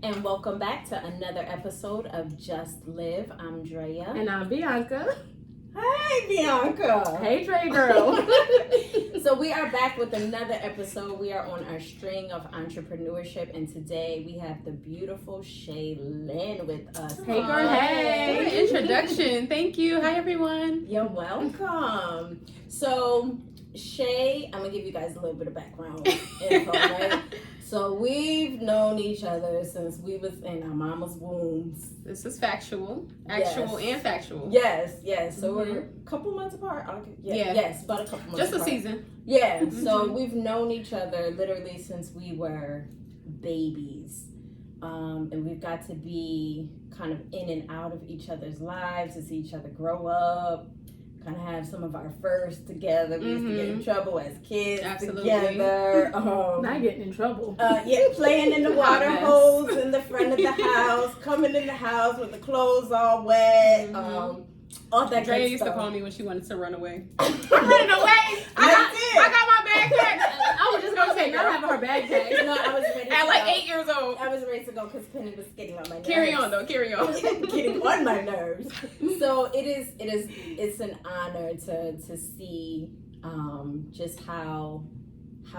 And welcome back to another episode of Just Live. I'm Drea. And I'm Bianca. Hey, Bianca. Hey, Dre girl. So we are back with another episode. We are on our string of entrepreneurship, and today we have the beautiful Shay Lynn with us. Hey, girl. Hey. What an introduction. Thank you. Hi, everyone. You're welcome. So, Shay, I'm going to give you guys a little bit of background info, right? So we've known each other since we was in our mama's wombs. This is factual, actual, and factual. Yes. So we're a couple months apart. Yes, about a couple months Just apart. a season. Yeah, so we've known each other literally since we were babies. And we've got to be kind of in and out of each other's lives, to see each other grow up, kind of have some of our firsts together. We used to get in trouble as kids together. Not getting in trouble. Playing in the water hose in the front of the house, coming in the house with the clothes all wet. All that Dre good used stuff. to call me when she wanted to run away. Running away? I got my backpack. I was just going to say, not having her backpack. No, I was ready to At like go. 8 years old. I was ready to go because Penny was getting on my nerves. Carry on, though. Carry on. Getting on my nerves. So it's an honor to see just how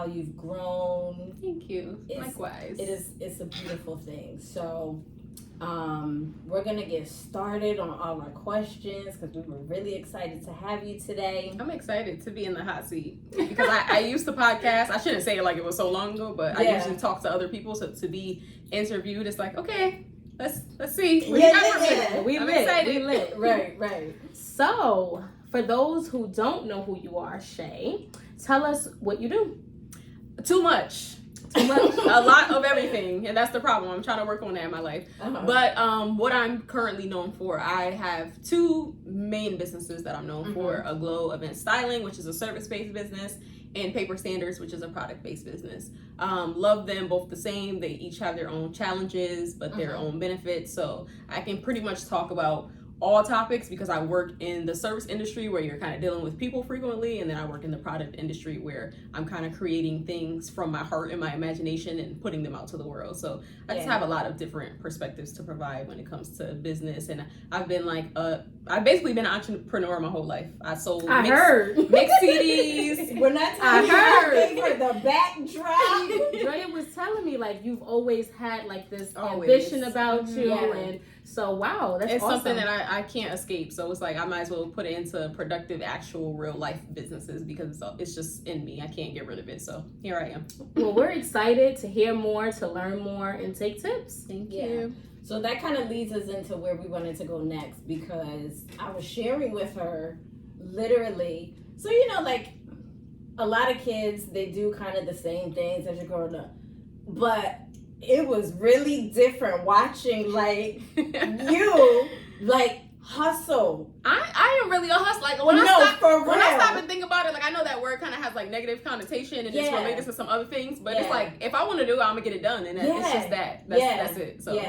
you've grown. Thank you. Likewise. It's a beautiful thing. So we're gonna get started on all our questions because we were really excited to have you today. I'm excited to be in the hot seat because I used to podcast. I shouldn't say it like it was so long ago, but I usually talk to other people. So to be interviewed, it's like, okay, let's see. We lit. Right. So, for those who don't know who you are, Shay, tell us what you do. Too much. A lot of everything, and that's the problem. I'm trying to work on that in my life. But what I'm currently known for, I have two main businesses that I'm known for: A Glow Event Styling, which is a service-based business, and Paper Standards, which is a product-based business. Love them both the same. They each have their own challenges, but their own benefits. So I can pretty much talk about all topics because I work in the service industry where you're kind of dealing with people frequently, and then I work in the product industry where I'm kind of creating things from my heart and my imagination and putting them out to the world. So I just have a lot of different perspectives to provide when it comes to business. And I've basically been an entrepreneur my whole life. I sold mixed CDs. We're not talking for the backdrop. Drea was telling me like you've always had like this ambition about you, and so wow, that's it's awesome. Something that I can't escape. So it's like I might as well put it into productive, actual, real life businesses because it's just in me. I can't get rid of it. So here I am. Well, we're excited to hear more, to learn more, and take tips. Thank you. So that kind of leads us into where we wanted to go next because I was sharing with her literally. So, like a lot of kids, they do kind of the same things as you're growing up. But it was really different watching like you like hustle. I am really a hustler. Like when I stop and think about it, like I know that word kind of has like negative connotation and it's related to some other things, but it's like if I want to do it, I'm gonna get it done, and it's just that. That's it. So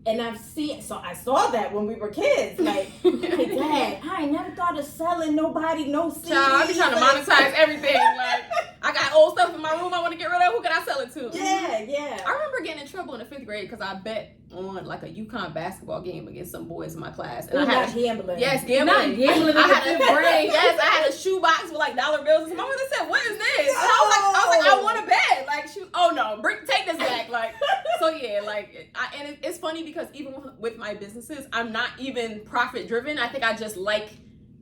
and I saw that when we were kids. Like, hey, Dad, I ain't never thought of selling nobody no CDs. Child, I be trying to monetize everything. Like, I got old stuff in my room I want to get rid of. Who can I sell it to? Yeah. I remember getting in trouble in the 5th grade because I bet on like a UConn basketball game against some boys in my class. And I had gambling. Yes, gambling. Gambling in the 5th grade. Yes, I had a shoebox with like dollar bills. And my mother said, "What is this?" And I was like, I want to bet. Like, oh no, take this back. Like, so yeah, like, and it's funny because even with my businesses, I'm not even profit driven. I think I just like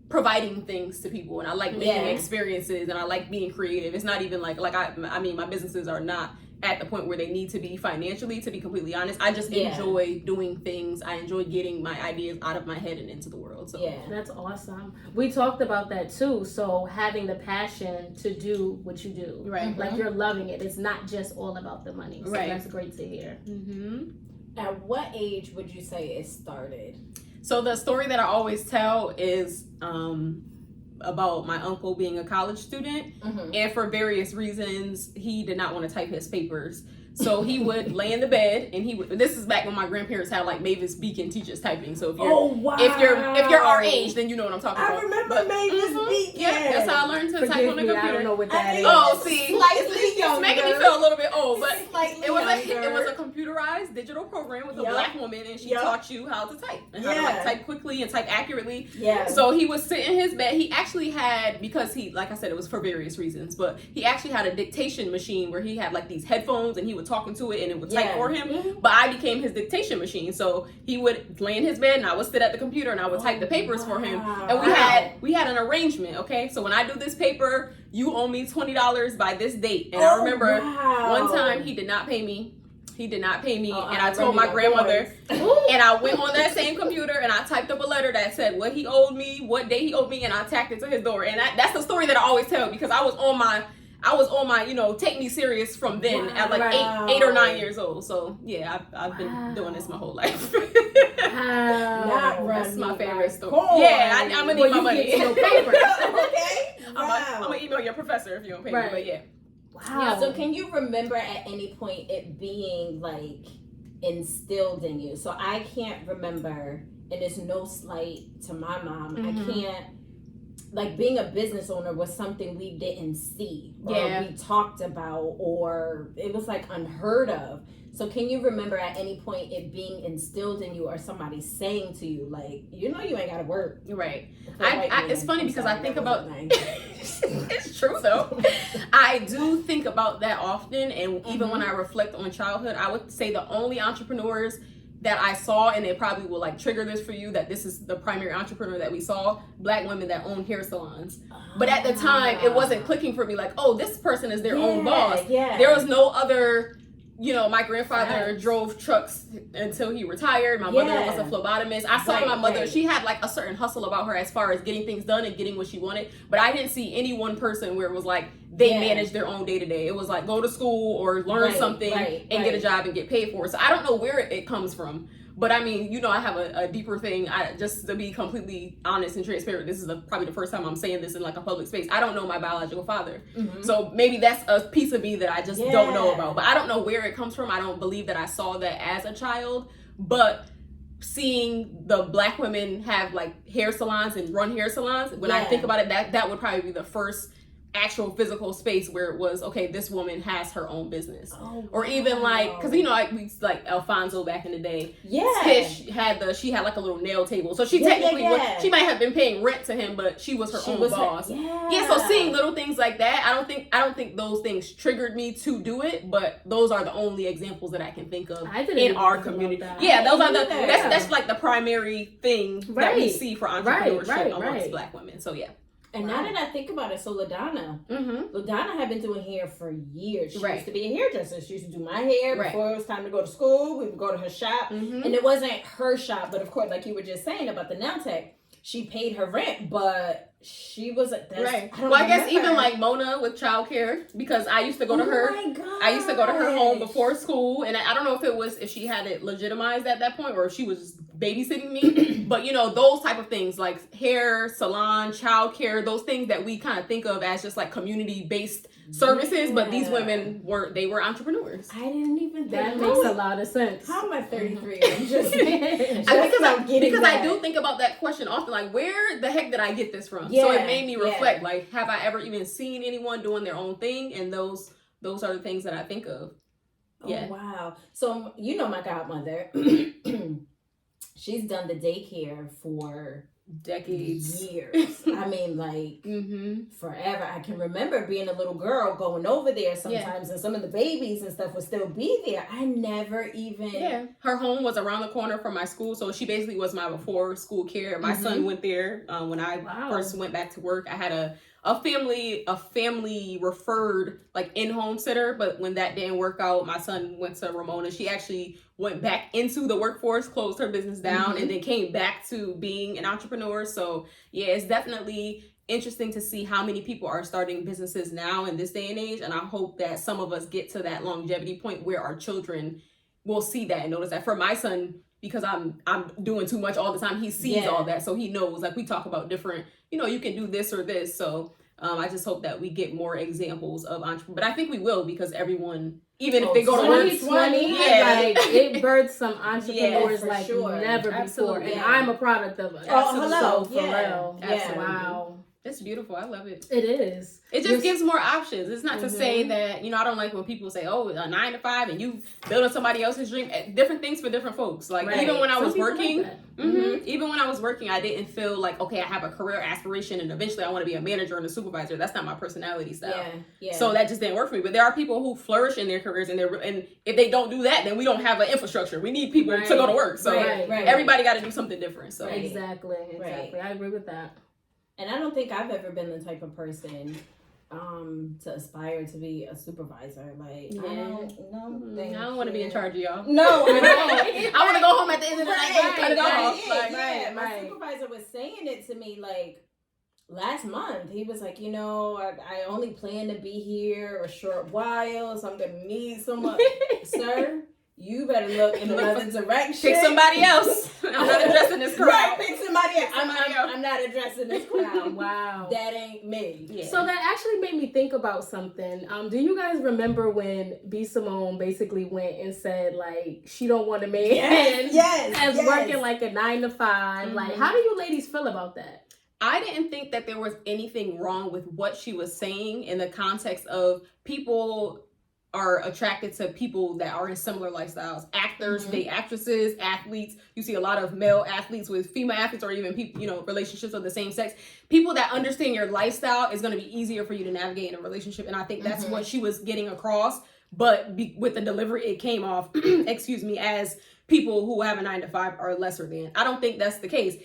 providing things to people, and I like making experiences, and I like being creative. It's not even like I mean, my businesses are not at the point where they need to be financially, to be completely honest. I just enjoy doing things. I enjoy getting my ideas out of my head and into the world. So that's awesome. We talked about that too. So having the passion to do what you do, right? Like you're loving it. It's not just all about the money. So that's great to hear. At what age would you say it started? So the story that I always tell is about my uncle being a college student, and for various reasons he did not want to type his papers. So he would lay in the bed, and this is back when my grandparents had like Mavis Beacon teachers typing. So if you're our age, then you know what I'm talking about. I remember Mavis Beacon. Yeah, that's how I learned to type on the computer. I don't know what that is. Oh, see, it's making me feel a little bit old, but it younger. was a computerized digital program with a black woman, and she taught you how to type and how to like type quickly and type accurately. Yeah. So he would sit in his bed. He actually had, because he, like I said, it was for various reasons, but he actually had a dictation machine where he had like these headphones and he would talk into it and it would type for him. Mm-hmm. But I became his dictation machine. So he would lay in his bed and I would sit at the computer and I would type the papers for him. And we had an arrangement, okay? So when I do this paper, you owe me $20 by this date. And I remember one time he did not pay me. And I told my grandmother, and I went on that same computer and I typed up a letter that said what he owed me, what day he owed me, and I tacked it to his door. And that's the story that I always tell, because I was on my, take me serious from then at like 8 or 9 years old. So yeah, I've been doing this my whole life. That's my favorite story. Yeah, I'm gonna need my money. Okay. I'm gonna email your professor if you don't pay me, but yeah. Wow. Yeah, so can you remember at any point it being like instilled in you? So I can't remember, and it's no slight to my mom. Mm-hmm. I can't, like, being a business owner was something we didn't see or we talked about, or it was like unheard of. So can you remember at any point it being instilled in you, or somebody saying to you, like, you ain't got to work? Right. It's funny because I think about it's true though. I do think about that often, and even when I reflect on childhood, I would say the only entrepreneurs that I saw, and it probably will like trigger this for you, that this is the primary entrepreneur that we saw, black women that own hair salons. But at the time, it wasn't clicking for me like, oh, this person is their own boss. Yeah. There was no other. My grandfather drove trucks until he retired. My mother was a phlebotomist. I saw my mother. She had like a certain hustle about her as far as getting things done and getting what she wanted. But I didn't see any one person where it was like they managed their own day to day. It was like go to school or learn something and get a job and get paid for it. So I don't know where it comes from. But I mean, I have a deeper thing. Just to be completely honest and transparent, this is probably the first time I'm saying this in like a public space. I don't know my biological father. Mm-hmm. So maybe that's a piece of me that I just don't know about. But I don't know where it comes from. I don't believe that I saw that as a child. But seeing the black women have like hair salons and run hair salons, when I think about it, that would probably be the first actual physical space where it was, okay, this woman has her own business. Or even like, because we like Alfonso back in the day, Tish she had like a little nail table, so she technically she might have been paying rent to him, but she was her own boss. So seeing little things like that, I don't think those things triggered me to do it, but those are the only examples that I can think of in our community. Those are that's like the primary thing that we see for entrepreneurship amongst black women. So yeah. And now that I think about it, so LaDonna had been doing hair for years. She used to be a hairdresser. She used to do my hair before it was time to go to school. We would go to her shop. Mm-hmm. And it wasn't her shop, but of course, like you were just saying about the nail tech, she paid her rent, but she was I guess even like Mona with childcare, because I used to go to her. I used to go to her home before school, and I don't know if she had it legitimized at that point or if she was just babysitting me. But those type of things like hair, salon, childcare, those things that we kind of think of as just like community based services, but these women were entrepreneurs. I didn't even think that makes a lot of sense. How am I 33? I'm just because I do think about that question often, like where the heck did I get this from? So it made me reflect, like, have I ever even seen anyone doing their own thing? And those are the things that I think of. Oh, wow. So my godmother, she's done the daycare for years. I mean, like forever. I can remember being a little girl going over there sometimes, and some of the babies and stuff would still be there. I never even her home was around the corner from my school, so she basically was my before school care. My son went there when I first went back to work. I had a family referred like in-home sitter, but when that didn't work out, my son went to Ramona. She actually went back into the workforce, closed her business down, and then came back to being an entrepreneur. So yeah, it's definitely interesting to see how many people are starting businesses now in this day and age. And I hope that some of us get to that longevity point where our children will see that and notice that. For my son, because I'm doing too much all the time, he sees all that, so he knows. Like we talk about different, you can do this or this. So I just hope that we get more examples of entrepreneurs. But I think we will, because everyone, even if they go to work. 2020, like it birthed some entrepreneurs like never before, and I'm a product of it. Hello. So for real, Wow. It's beautiful. I love it. It is. It just gives more options. It's not to say that, I don't like when people say, oh, a 9 to 5 and you building somebody else's dream. Different things for different folks. Like even when I was working, even when I was working, I didn't feel like, okay, I have a career aspiration and eventually I want to be a manager and a supervisor. That's not my personality style. So that just didn't work for me. But there are people who flourish in their careers and if they don't do that, then we don't have an infrastructure. We need people to go to work. So everybody got to do something different. So Exactly. I agree with that. And I don't think I've ever been the type of person to aspire to be a supervisor. Like, I don't want to be in charge of y'all. No, I don't. I want to go home at the end of the night and cut it off. My supervisor was saying it to me like last month. He was like, I only plan to be here a short while, so I'm going to need someone. Sir, you better look in another direction. Pick somebody else. I'm not addressing this crowd. Right, pick somebody else. I'm not addressing this crowd. Wow. That ain't me. Yeah. So that actually made me think about something. Do you guys remember when B. Simone basically went and said, like, she don't want a man as working like a 9 to 5? Like, how do you ladies feel about that? I didn't think that there was anything wrong with what she was saying in the context of people are attracted to people that are in similar lifestyles. Actors, date actresses, athletes. You see a lot of male athletes with female athletes or even people, relationships of the same sex. People that understand your lifestyle is going to be easier for you to navigate in a relationship. And I think that's what she was getting across. But with the delivery, it came off, as people who have a 9 to 5 are lesser than. I don't think that's the case.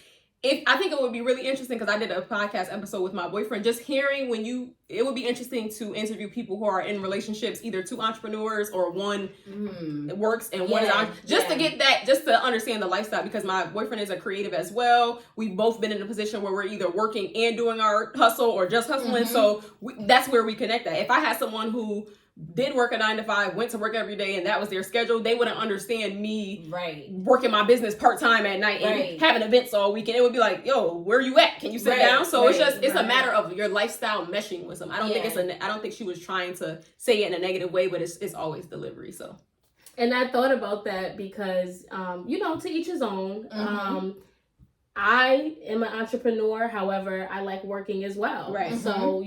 I think it would be really interesting because I did a podcast episode with my boyfriend, just hearing it would be interesting to interview people who are in relationships, either two entrepreneurs or one works and one is to get that, just to understand the lifestyle, because my boyfriend is a creative as well. We've both been in a position where we're either working and doing our hustle or just hustling. So that's where we connect that. If I had someone who did work a 9 to 5, went to work every day, and that was their schedule, they wouldn't understand me working my business part-time at night and having events all weekend. It would be like, yo, where you at? Can you sit down? So it's a matter of your lifestyle meshing with them. I don't think she was trying to say it in a negative way, but it's always delivery. So, and I thought about that because to each his own. I am an entrepreneur. However, I like working as well. Right. So,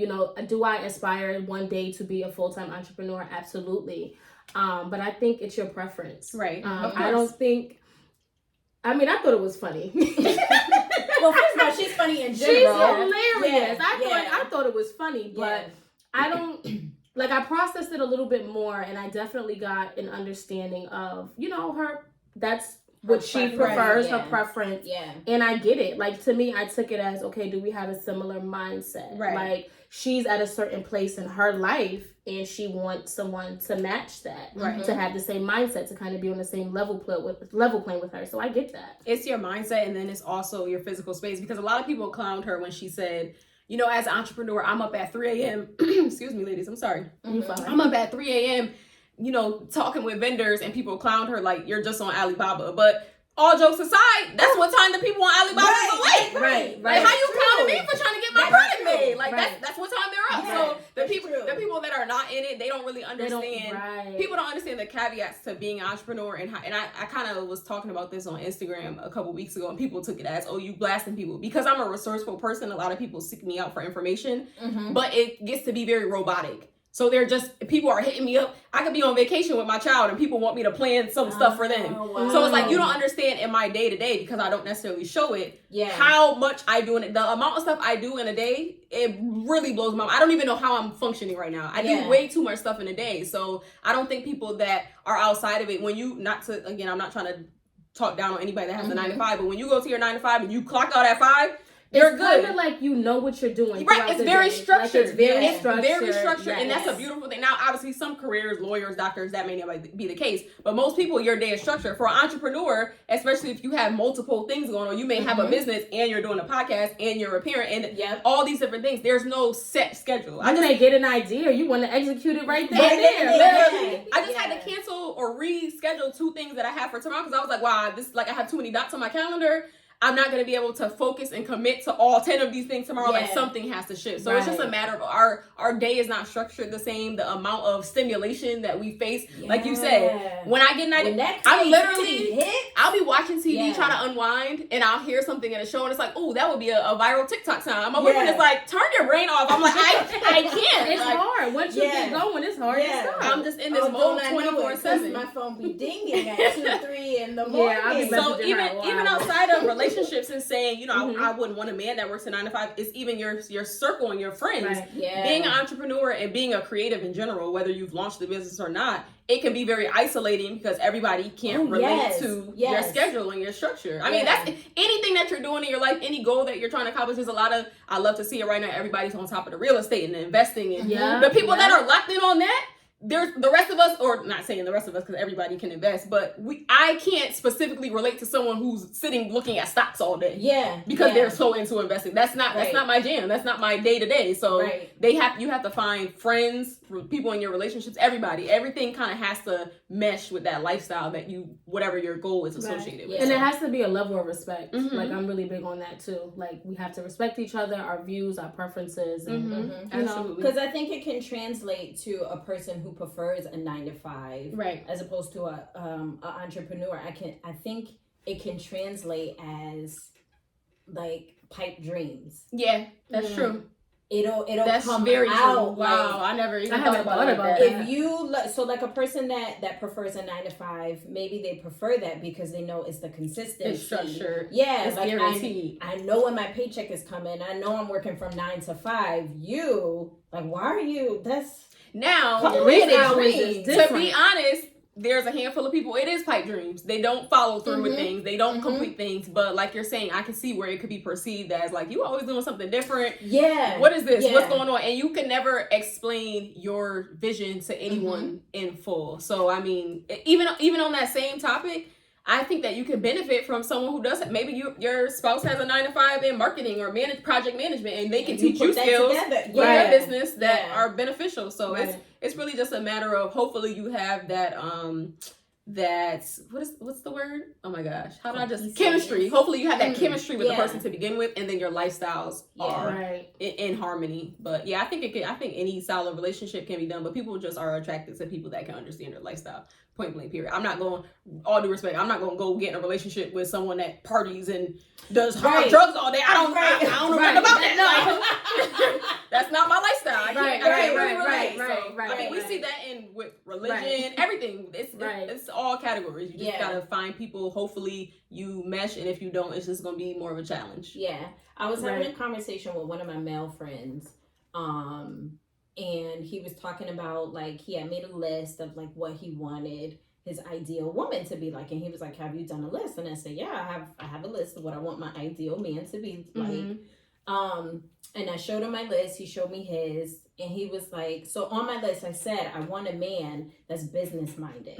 do I aspire one day to be a full-time entrepreneur? Absolutely. But I think it's your preference. Right. I don't think, I thought it was funny. Well, first of all, she's funny in general. She's hilarious. I thought it was funny, but I don't, I processed it a little bit more, and I definitely got an understanding of, that's what she prefers, her preference. Yeah. And I get it. Like, to me, I took it as, okay, do we have a similar mindset? Right. Like, she's at a certain place in her life and she wants someone to match that. Right. To have the same mindset, to kind of be on the same level playing with her. So I get that. It's your mindset, and then it's also your physical space, because a lot of people clowned her when she said, as an entrepreneur, I'm up at 3 a.m. Excuse me, ladies. I'm sorry. I'm up at 3 a.m. Talking with vendors, and people clowned her like, you're just on Alibaba. But all jokes aside, that's what time the people on Alibaba are awake. Right. Like, how you clowning me for trying to get my product made? Like, that's what time they're up. So the people that are not in it, they don't really understand. People don't understand the caveats to being an entrepreneur. And I kind of was talking about this on Instagram a couple weeks ago, and people took it as, oh, you blasting people. Because I'm a resourceful person, a lot of people seek me out for information, but it gets to be very robotic. So people are hitting me up. I could be on vacation with my child and people want me to plan some stuff for them. Wow. So it's like, you don't understand in my day to day, because I don't necessarily show it, how much I do in it. The amount of stuff I do in a day, it really blows my mind. I don't even know how I'm functioning right now. I do way too much stuff in a day. So I don't think people that are outside of it, I'm not trying to talk down on anybody that has a 9 to 5, but when you go to your 9 to 5 and you clock out at 5, you're good. It's kind of like what you're doing. Right, it's very structured. Like it's very structured, yes. And that's a beautiful thing. Now, obviously, some careers, lawyers, doctors, that may not be the case. But most people, your day is structured. For an entrepreneur, especially if you have multiple things going on, you may have a business and you're doing a podcast and you're a parent and all these different things. There's no set schedule. I just get an idea. You want to execute it right there. Literally. I just had to cancel or reschedule 2 things that I have for tomorrow, because I was like, wow, I have too many dots on my calendar. I'm not going to be able to focus and commit to all 10 of these things tomorrow. Like something has to shift. So it's just a matter of our day is not structured the same. The amount of stimulation that we face, like you said, when I get night, I'm literally, I'll be watching TV trying to unwind, and I'll hear something in a show, and it's like, oh, that would be a viral TikTok sound. My boyfriend is like, turn your brain off. I'm like, I can't. It's like, hard. Once you get going, it's hard to stop. I'm just in this mode 24/7. My phone be dinging at 2, 3 in the morning. Yeah, I'll be so even outside of relationships and saying, you know, I wouldn't want a man that works a 9 to 5. It's even your circle and your friends. Right. Being an entrepreneur and being a creative in general, whether you've launched the business or not, it can be very isolating because everybody can't relate to your schedule and your structure. I mean, that's anything that you're doing in your life, any goal that you're trying to accomplish. There's a lot of, I love to see it right now. Everybody's on top of the real estate and the investing, and the people that are locked in on that. There's the rest of us, or not saying the rest of us because everybody can invest, but I can't specifically relate to someone who's sitting looking at stocks all day. Because they're so into investing. That's not my jam. That's not my day to day. So you have to find friends, people in your relationships, everything kind of has to mesh with that lifestyle that whatever your goal is associated with. And it has to be a level of respect. Like I'm really big on that too. Like we have to respect each other, our views, our preferences, and absolutely. Because I think it can translate to a person who prefers a 9 to 5, as opposed to a entrepreneur. I think it can translate as like pipe dreams. Yeah, that's true. It'll that's come very out. True. Wow, like, I never even thought about that. If you so like a person that prefers a 9 to 5, maybe they prefer that because they know it's the consistency. It's structured. Yeah, it's like guaranteed. I know when my paycheck is coming. I know I'm working from 9 to 5. You like, why are you? That's now. To be honest, there's a handful of people, it is pipe dreams. They don't follow through with things. They don't complete things. But like you're saying, I can see where it could be perceived as like, you always doing something different. Yeah. What is this? What's going on? And you can never explain your vision to anyone in full. So, I mean, even on that same topic, I think that you can benefit from someone who doesn't. Maybe your spouse has a 9 to 5 in marketing or project management, and they can teach you skills for your business that are beneficial. So it's really just a matter of hopefully you have that what's the word? Oh my gosh, how did I just chemistry? Hopefully you have that chemistry with the person to begin with, and then your lifestyles are in harmony. But I think any solid relationship can be done, but people just are attracted to people that can understand their lifestyle. Point blank, period. I'm not going, all due respect, I'm not going to go get in a relationship with someone that parties and does hard drugs all day. I don't know nothing about that. That's not my lifestyle. I can't relate. I mean, we see that with religion, everything. It's all categories. You just got to find people. Hopefully you mesh, and if you don't, it's just going to be more of a challenge. Yeah. I was having a conversation with one of my male friends, and he was talking about, like, he had made a list of, like, what he wanted his ideal woman to be like. And he was like, have you done a list? And I said, yeah, I have a list of what I want my ideal man to be like. And I showed him my list. He showed me his. And he was like, so on my list, I said, I want a man that's business-minded.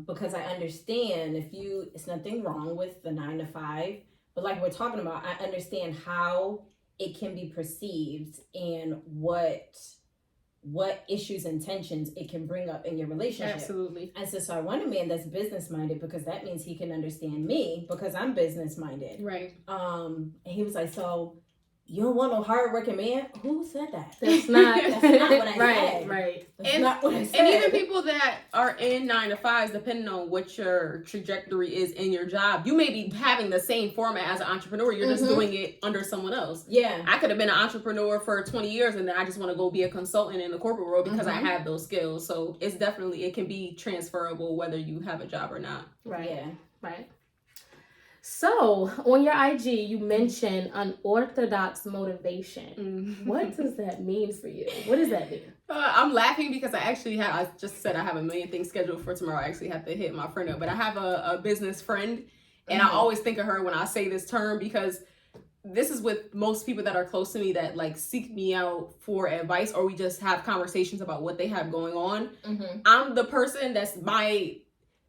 Because I understand it's nothing wrong with the 9 to 5. But like we're talking about, I understand how it can be perceived and what issues and tensions it can bring up in your relationship. Absolutely. And so I want a man that's business minded because that means he can understand me because I'm business minded. Right. And he was like, so you don't want no hard working man? Who said that? That's not what I said. Right. That's not what I said. And even people that are in 9 to 5s, depending on what your trajectory is in your job, you may be having the same format as an entrepreneur. You're just doing it under someone else. Yeah. I could have been an entrepreneur for 20 years and then I just want to go be a consultant in the corporate world because I have those skills. So it can be transferable whether you have a job or not. Right. Yeah. Right. So, on your IG, you mentioned unorthodox motivation. What does that mean for you? What does that mean? I'm laughing because I just said I have a million things scheduled for tomorrow. I actually have to hit my friend up. But I have a business friend, and I always think of her when I say this term because this is with most people that are close to me that like seek me out for advice or we just have conversations about what they have going on. I'm the person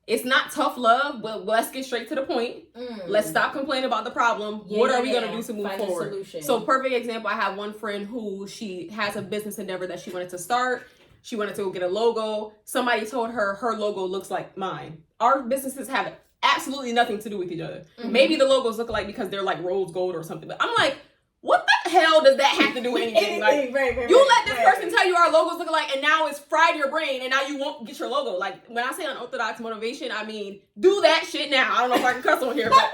it's not tough love, but let's get straight to the point. Let's stop complaining about the problem. What are we going to do to move forward? So perfect example, I have one friend who she has a business endeavor that she wanted to start. She wanted to go get a logo. Somebody told her logo looks like mine. Our businesses have absolutely nothing to do with each other. Mm-hmm. Maybe the logos look alike because they're like rose gold or something. But I'm like, what the hell does that have to do with anything? Like, you let this person tell you our logos look alike, and now it's fried your brain, and now you won't get your logo. Like, when I say unorthodox motivation, I mean, do that shit now. I don't know if I can cuss on here, but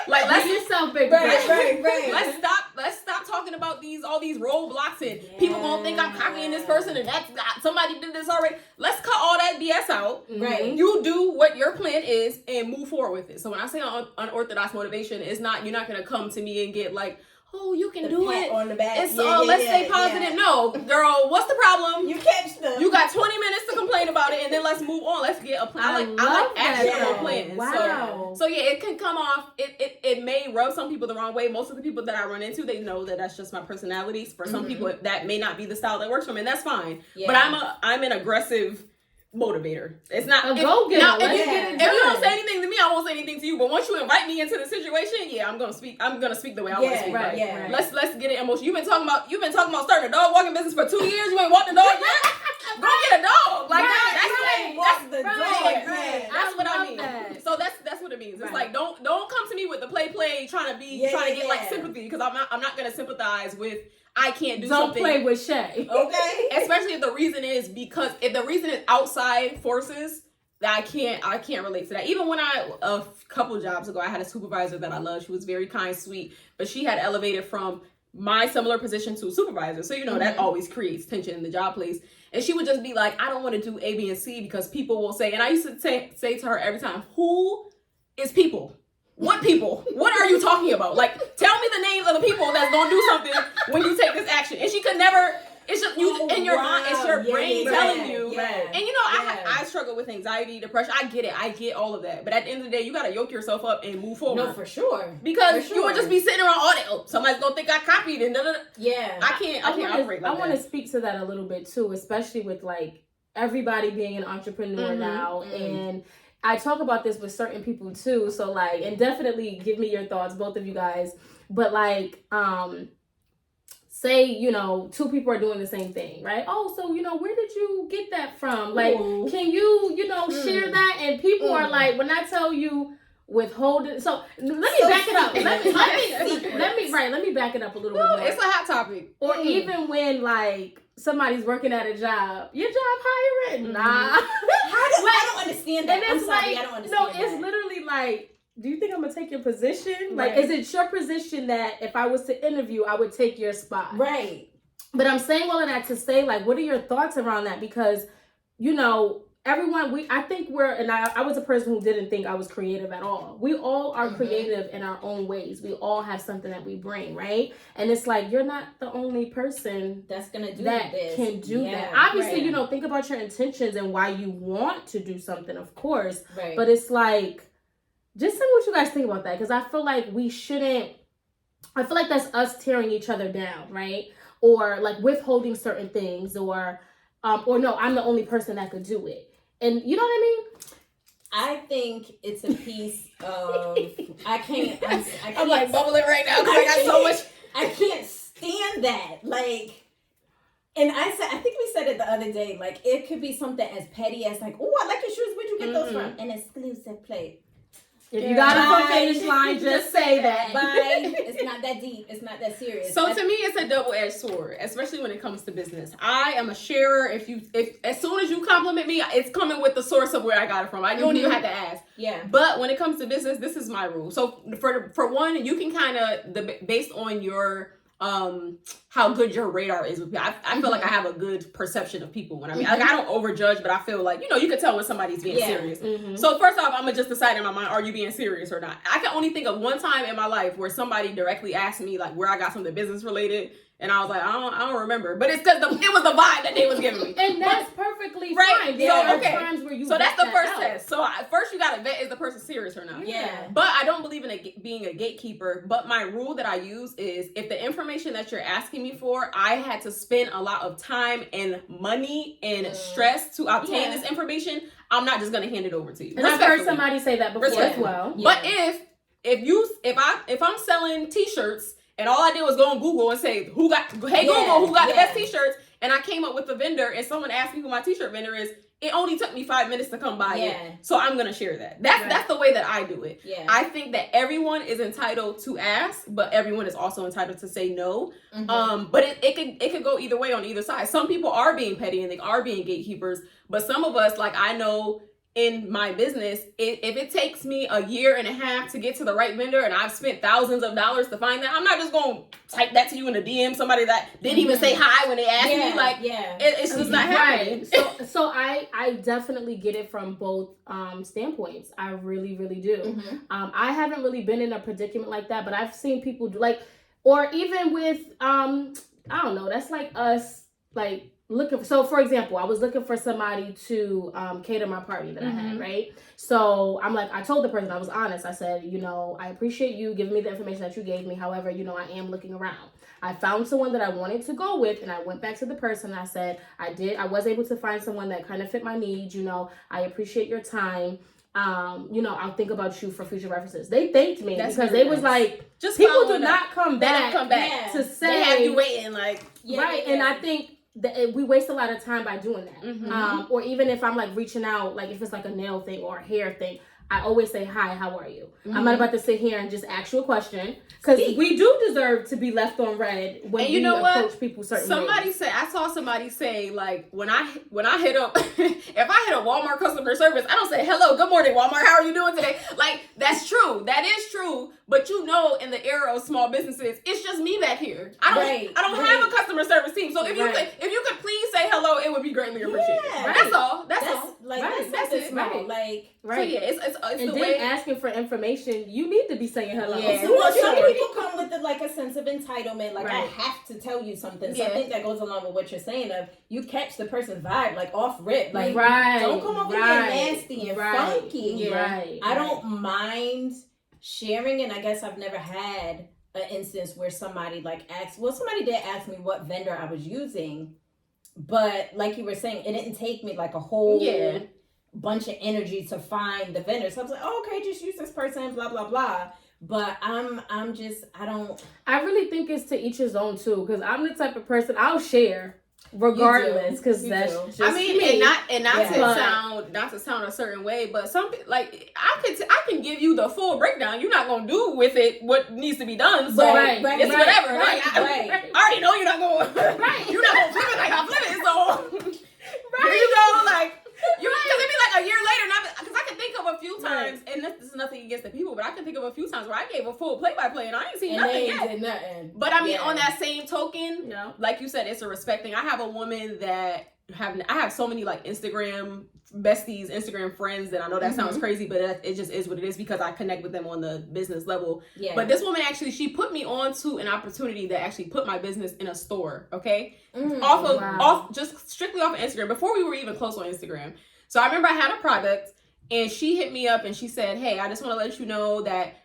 like, let's yourself, baby. Let's stop talking about all these roadblocks and people gonna think I'm copying this person and that's somebody did this already. Let's cut all that BS out. Right. You do what your plan is and move forward with it. So when I say unorthodox motivation, it's not, you're not gonna come to me and get like, oh, you can do it on the back. It's let's stay positive. Yeah. No, girl, what's the problem? You catch them. You got 20 minutes to complain about it, and then let's move on. Let's get a plan. I like actionable plans. Wow. So yeah, it can come off. It may rub some people the wrong way. Most of the people that I run into, they know that that's just my personality. For some people, that may not be the style that works for me, and that's fine. Yeah. But I'm an aggressive motivator. It's not a go-getter. If you don't say anything to me, I won't say anything to you. But once you invite me into the situation, yeah, I'm gonna speak the way I want to speak. Right, right. Let's get it emotional. You've been talking about starting a dog walking business for 2 years. You ain't walked the dog yet. Go get a dog. Like that's what I mean. That. So that's what it means. It's like don't come to me with the play trying to get like sympathy, because I'm not gonna sympathize with. I can't do something. Don't play with Shay. Okay. Especially if the reason is outside forces, that I can't relate to that. Even when a couple jobs ago, I had a supervisor that I loved. She was very kind, sweet, but she had elevated from my similar position to a supervisor. So, that always creates tension in the job place. And she would just be like, I don't want to do A, B, and C because people will say, and I used to say to her every time, who is people? What people? What are you talking about? Like, tell me the names of the people that's gonna do something when you take this action. And she could never. It's just you in your mind. It's your brain telling you. Yeah. And I struggle with anxiety, depression. I get it. I get all of that. But at the end of the day, you gotta yoke yourself up and move forward. No, for sure. Because you would just be sitting around all day. Oh, somebody's gonna think I copied and Yeah. I can't operate like that. I want to speak to that a little bit too, especially with like everybody being an entrepreneur now and. I talk about this with certain people too, so like, and definitely give me your thoughts, both of you guys. But like, say, two people are doing the same thing, right? Oh, so, where did you get that from? Like, can you, share that? And people are like, when I tell you withholding, so let me back it up. Let me back it up a little bit more. It's a hot topic. Or even when like, somebody's working at a job. Your job hiring? Nah. I don't understand that. And it's I don't understand it's literally like, do you think I'm gonna take your position? Right. Like, is it your position that if I was to interview, I would take your spot? Right. But I'm saying all of that to say, like, what are your thoughts around that? Because, everyone, I was a person who didn't think I was creative at all. We all are creative in our own ways. We all have something that we bring, right? And it's like, you're not the only person that's gonna do that this. Can do that. Obviously, think about your intentions and why you want to do something, of course. Right. But it's like, just tell me what you guys think about that, because I feel like I feel like that's us tearing each other down, right? Or like withholding certain things, or no, I'm the only person that could do it. And you know what I mean? I think it's a piece of I'm like bubbling right now because I got so much. I can't stand that. Like, and I think we said it the other day. Like, it could be something as petty as like, oh, I like your shoes. Where'd you get those from? An exclusive plate. If you got it from finish line, just say that. Bye. It's not that deep. It's not that serious. So to me, it's a double-edged sword, especially when it comes to business. I am a sharer. If as soon as you compliment me, it's coming with the source of where I got it from. You don't even have to ask. Yeah. But when it comes to business, this is my rule. So for one, you can kind of based on your how good your radar is with people. I feel like I have a good perception of people when I don't overjudge, but I feel like, you can tell when somebody's being serious. So first off, I'm gonna just decide in my mind, are you being serious or not? I can only think of one time in my life where somebody directly asked me like where I got something business related. And I was like, I don't remember. But it's because it was the vibe that they was giving me. And that's perfectly fine. There are times where you so that's the first test. So first you got to vet, is the person serious or not? Yeah. But I don't believe in being a gatekeeper. But my rule that I use is if the information that you're asking me for, I had to spend a lot of time and money and stress to obtain this information, I'm not just going to hand it over to you. And I've heard somebody say that before as well. Yeah. But if I'm selling t-shirts, and all I did was go on Google and say, Google, who got the best t-shirts? And I came up with the vendor, and someone asked me who my t-shirt vendor is, it only took me 5 minutes to come by Yeah. it, so I'm gonna share that. That's the way that I do it. Yeah. I think that everyone is entitled to ask, but everyone is also entitled to say no. But it could go either way on either side. Some people are being petty and they are being gatekeepers, but some of us, like I know in my business, if it takes me a year and a half to get to the right vendor and I've spent thousands of dollars to find that, I'm not just going to type that to you in a DM, somebody that didn't even say hi when they asked me. Like, it's just not happening. So I definitely get it from both standpoints. I really, really do. I haven't really been in a predicament like that, but I've seen people do, like, or even with, I don't know, that's like us, like, so for example, I was looking for somebody to cater my party that I had, right? So I'm like, I told the person, I was honest. I said, I appreciate you giving me the information that you gave me. However, I am looking around. I found someone that I wanted to go with, and I went back to the person. I said, I was able to find someone that kind of fit my needs. I appreciate your time. I'll think about you for future references. They thanked me because they was like, just people do not come back to say, they have you waiting, like, right. And I think that we waste a lot of time by doing that. Or even if I'm like reaching out, like if it's like a nail thing or a hair thing, I always say, hi, how are you? I'm not about to sit here and just ask you a question, because we do deserve to be left on red when we approach people certain ways. I saw somebody say, like, when I hit up, if I hit a Walmart customer service, I don't say, hello, good morning, Walmart, how are you doing today? Like, that's true. That is true. But in the era of small businesses, it's just me back here. I don't have a customer service team. So if you could please say hello, it would be greatly appreciated. Yeah. That's all. That's all. Like, that's it. Small. Like, so yeah, it's and the then way asking for information, you need to be saying hello. Yeah. Well, some people come with a sense of entitlement, like, I have to tell you something. So I think that goes along with what you're saying of you catch the person's vibe, like, off rip. Like, don't come over here nasty and funky. Yeah. I don't mind sharing, and I guess I've never had an instance where somebody somebody did ask me what vendor I was using, but like you were saying, it didn't take me like a whole bunch of energy to find the vendor. So I was like, oh, okay, just use this person, blah blah blah. But I really think it's to each his own too, because I'm the type of person, I'll share regardless, because that's just me. and not to sound a certain way, but like I can give you the full breakdown. You're not gonna do with it what needs to be done, so it's whatever. I already know you're not gonna you're not gonna flip it like I flip it, so here you go. Like, because it'd be like a year later, because I can think of a few times, and this is nothing against the people, but I can think of a few times where I gave a full play-by-play and I ain't seen nothing yet. Did nothing. But I mean, on that same token, like you said, it's a respect thing. I have a woman that I have so many like Instagram besties, Instagram friends, that I know that sounds crazy, but it just is what it is because I connect with them on the business level. Yeah. But this woman actually, she put me on to an opportunity that actually put my business in a store. Okay, off just strictly off of Instagram before we were even close on Instagram. So I remember I had a product, and she hit me up and she said, "Hey, I just want to let you know that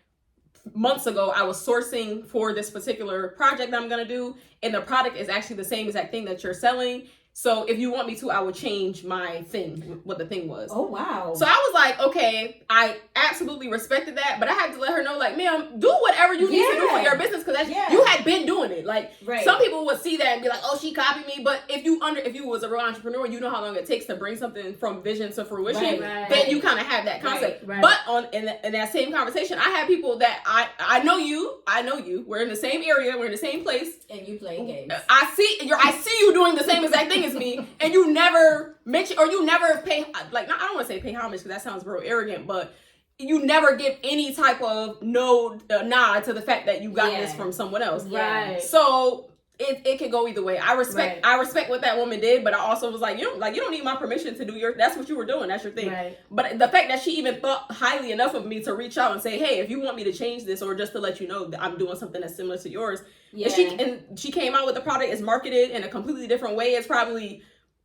months ago I was sourcing for this particular project that I'm gonna do, and the product is actually the same exact thing that you're selling. So if you want me to, I would change my thing, what the thing was." Oh, wow. So I was like, okay, I absolutely respected that, but I had to let her know, like, ma'am, do whatever you need to do for your business, because you had been doing it. Like, some people would see that and be like, oh, she copied me. But if you was a real entrepreneur, you know how long it takes to bring something from vision to fruition, then you kind of have that concept. But in that same conversation, I had people that I know you, we're in the same area, we're in the same place. And you play games. I see you doing the same exact thing as me, and you never mention, or you never pay, like, I don't want to say pay homage because that sounds real arrogant, but you never give any type of nod to the fact that you got this from someone else. Right. So it could go either way. I respect what that woman did, but I also was like, you don't need my permission to do that's what you were doing. That's your thing. Right. But the fact that she even thought highly enough of me to reach out and say, hey, if you want me to change this, or just to let you know that I'm doing something that's similar to yours. Yeah. And she came out with the product, is marketed in a completely different way. It's probably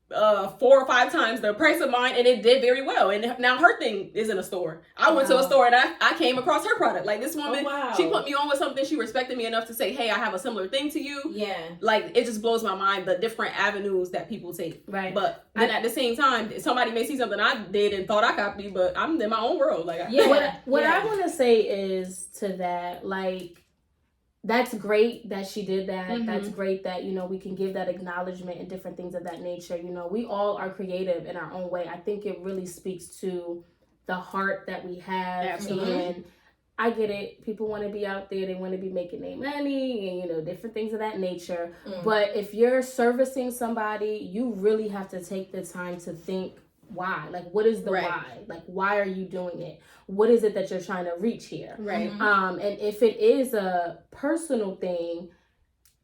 4 or 5 times the price of mine, and it did very well. And now her thing is in a store. I went to a store and I came across her product. Like, this woman, she put me on with something. She respected me enough to say, hey, I have a similar thing to you. Yeah. Like, it just blows my mind, the different avenues that people take. Right. But then at the same time, somebody may see something I did and thought I copied, but I'm in my own world. Like, what I want to say is to that, like, that's great that she did that. That's great that, we can give that acknowledgement and different things of that nature. We all are creative in our own way. I think it really speaks to the heart that we have. Absolutely. And I get it. People want to be out there. They want to be making their money and, different things of that nature. But if you're servicing somebody, you really have to take the time to think why. Like, what is the why? Like, why are you doing it? What is it that you're trying to reach here? Right. And if it is a personal thing,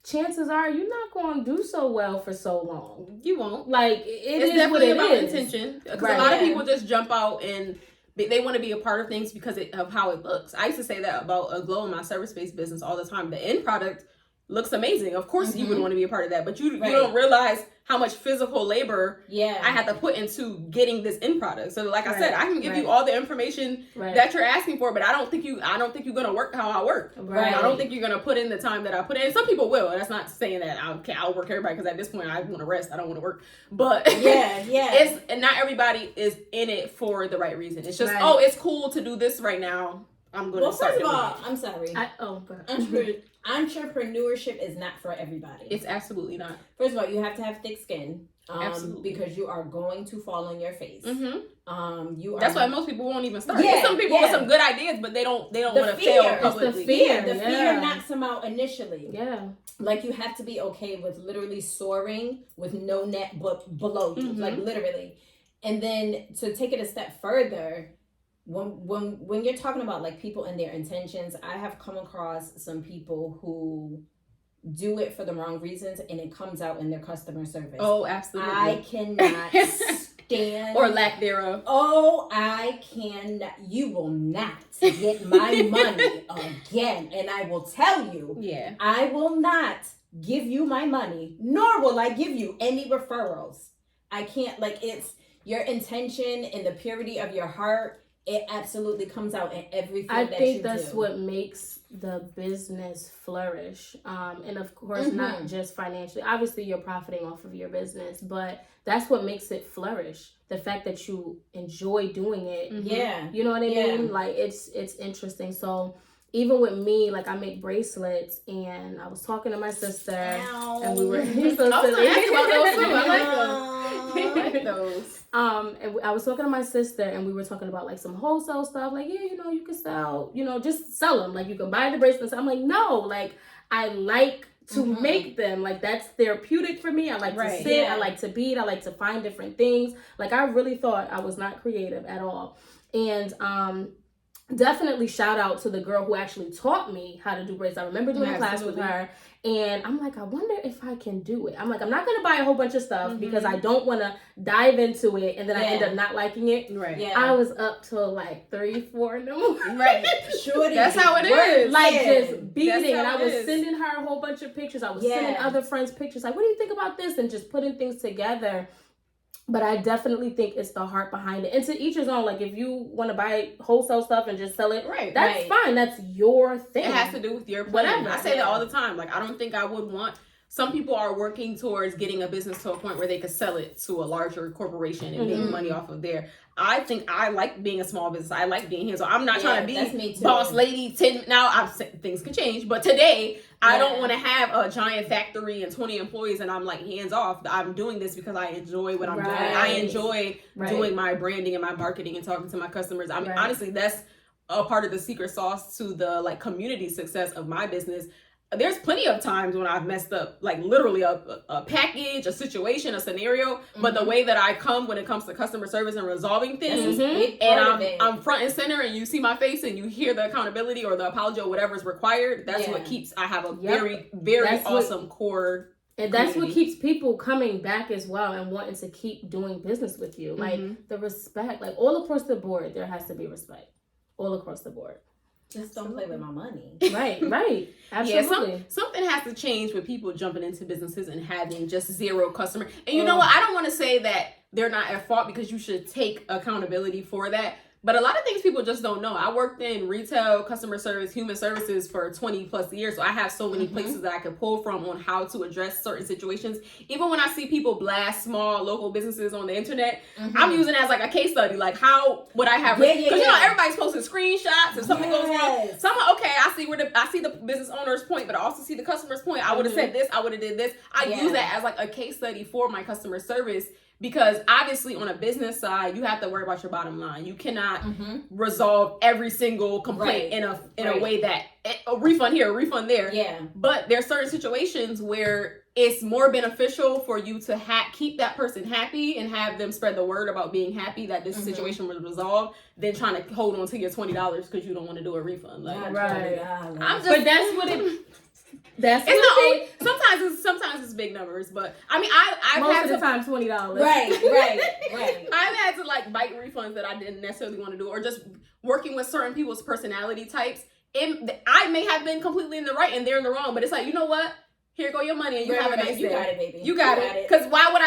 chances are you're not going to do so well for so long. You won't. Like, it's is definitely what about it is. intention. Because a lot of people just jump out and they want to be a part of things because of how it looks. I used to say that about a glow in my service-based business all the time. The end product looks amazing. Of course you would want to be a part of that, but you don't realize how much physical labor I had to put into getting this end product. So like I said, I can give you all the information that you're asking for, but I don't think you're gonna work how I work. Right. I don't think you're gonna put in the time that I put in. Some people will. That's not saying that I'll work everybody, because at this point I want to rest. I don't want to work. But and not everybody is in it for the right reason. It's just it's cool to do this right now. I'm gonna start first of doing all, it. I'm sorry. Go Entrepreneurship is not for everybody. It's absolutely not. First of all, you have to have thick skin. Absolutely. Because you are going to fall on your face. That's why most people won't even start. There's some people with some good ideas, but they don't want to fail publicly. The fear. The fear knocks them out initially. Yeah. Like, you have to be okay with literally soaring with no net below you. Like, literally. And then to take it a step further, when you're talking about like people and their intentions, I have come across some people who do it for the wrong reasons and it comes out in their customer service. Oh, absolutely. I cannot stand or lack thereof. Oh, I cannot. You will not get my money again. And I will tell you, I will not give you my money, nor will I give you any referrals. I can't, like, it's your intention and the purity of your heart. It absolutely comes out in everything that you do. I think that's what makes the business flourish. And of course, not just financially. Obviously, you're profiting off of your business, but that's what makes it flourish. The fact that you enjoy doing it. Yeah. You know what I mean? Like, it's interesting. So even with me, like, I make bracelets, and I was talking to my sister, and we were I like those. And I was talking to my sister, and we were talking about like some wholesale stuff. Like, you can sell, just sell them. Like, you can buy the bracelets. I'm like, no, like, I like to make them. Like, that's therapeutic for me. I like to sit. I like to bead. I like to find different things. Like, I really thought I was not creative at all. And definitely shout out to the girl who actually taught me how to do braids. I remember doing a class with her, and I'm like, I wonder if I can do it. I'm like, I'm not going to buy a whole bunch of stuff because I don't want to dive into it and then I end up not liking it. Right. Yeah. I was up till like 3-4 in the morning. Right. Shorty. That's how it is. Like, just beating. And I was sending her a whole bunch of pictures. I was sending other friends pictures. Like, what do you think about this? And just putting things together. But I definitely think it's the heart behind it. And to each his own. Like, if you want to buy wholesale stuff and just sell it, that's fine. That's your thing. It has to do with your plan. Whatever. I say that all the time. Like, I don't think I would want... Some people are working towards getting a business to a point where they could sell it to a larger corporation and make money off of there. I think I like being a small business. I like being hands-on. I'm not trying to be boss lady. Things can change, but today I don't want to have a giant factory and 20 employees and I'm like hands off. I'm doing this because I enjoy what I'm doing. I enjoy doing my branding and my marketing and talking to my customers. I mean, honestly, that's a part of the secret sauce to the like community success of my business. There's plenty of times when I've messed up, like literally a package, a situation, a scenario. But the way that I come when it comes to customer service and resolving things, and I'm front and center, and you see my face, and you hear the accountability or the apology or whatever is required. That's what keeps. I have a very, very awesome core. And that's what keeps people coming back as well and wanting to keep doing business with you. Like, the respect, like all across the board, there has to be respect. All across the board. Just don't play with my money. Right. Absolutely. Yeah, something has to change with people jumping into businesses and having just zero customer. And you know what? I don't want to say that they're not at fault because you should take accountability for that. But a lot of things people just don't know. I worked in retail, customer service, human services for 20 plus years. So I have so many places that I could pull from on how to address certain situations. Even when I see people blast small local businesses on the internet, I'm using it as like a case study. Like, how would I have... Because, you know, everybody's posting screenshots if something goes wrong. I see the business owner's point, but I also see the customer's point. I would have said this, I would have did this. I use that as like a case study for my customer service, because obviously on a business side, you have to worry about your bottom line. You cannot resolve every single complaint in a way that a refund here, a refund there. Yeah. But there are certain situations where it's more beneficial for you to keep that person happy and have them spread the word about being happy that this situation was resolved than trying to hold on to your $20 because you don't want to do a refund. Like, right. I'm just. But that's what it. That's it's not only, sometimes it's big numbers, but I mean I've most had of the to, time $20. Right. I've had to like bite refunds that I didn't necessarily want to do, or just working with certain people's personality types. I may have been completely in the right and they're in the wrong, but it's like, you know what? Here go your money and you have a nice day. You got it, baby. You got it. Because why would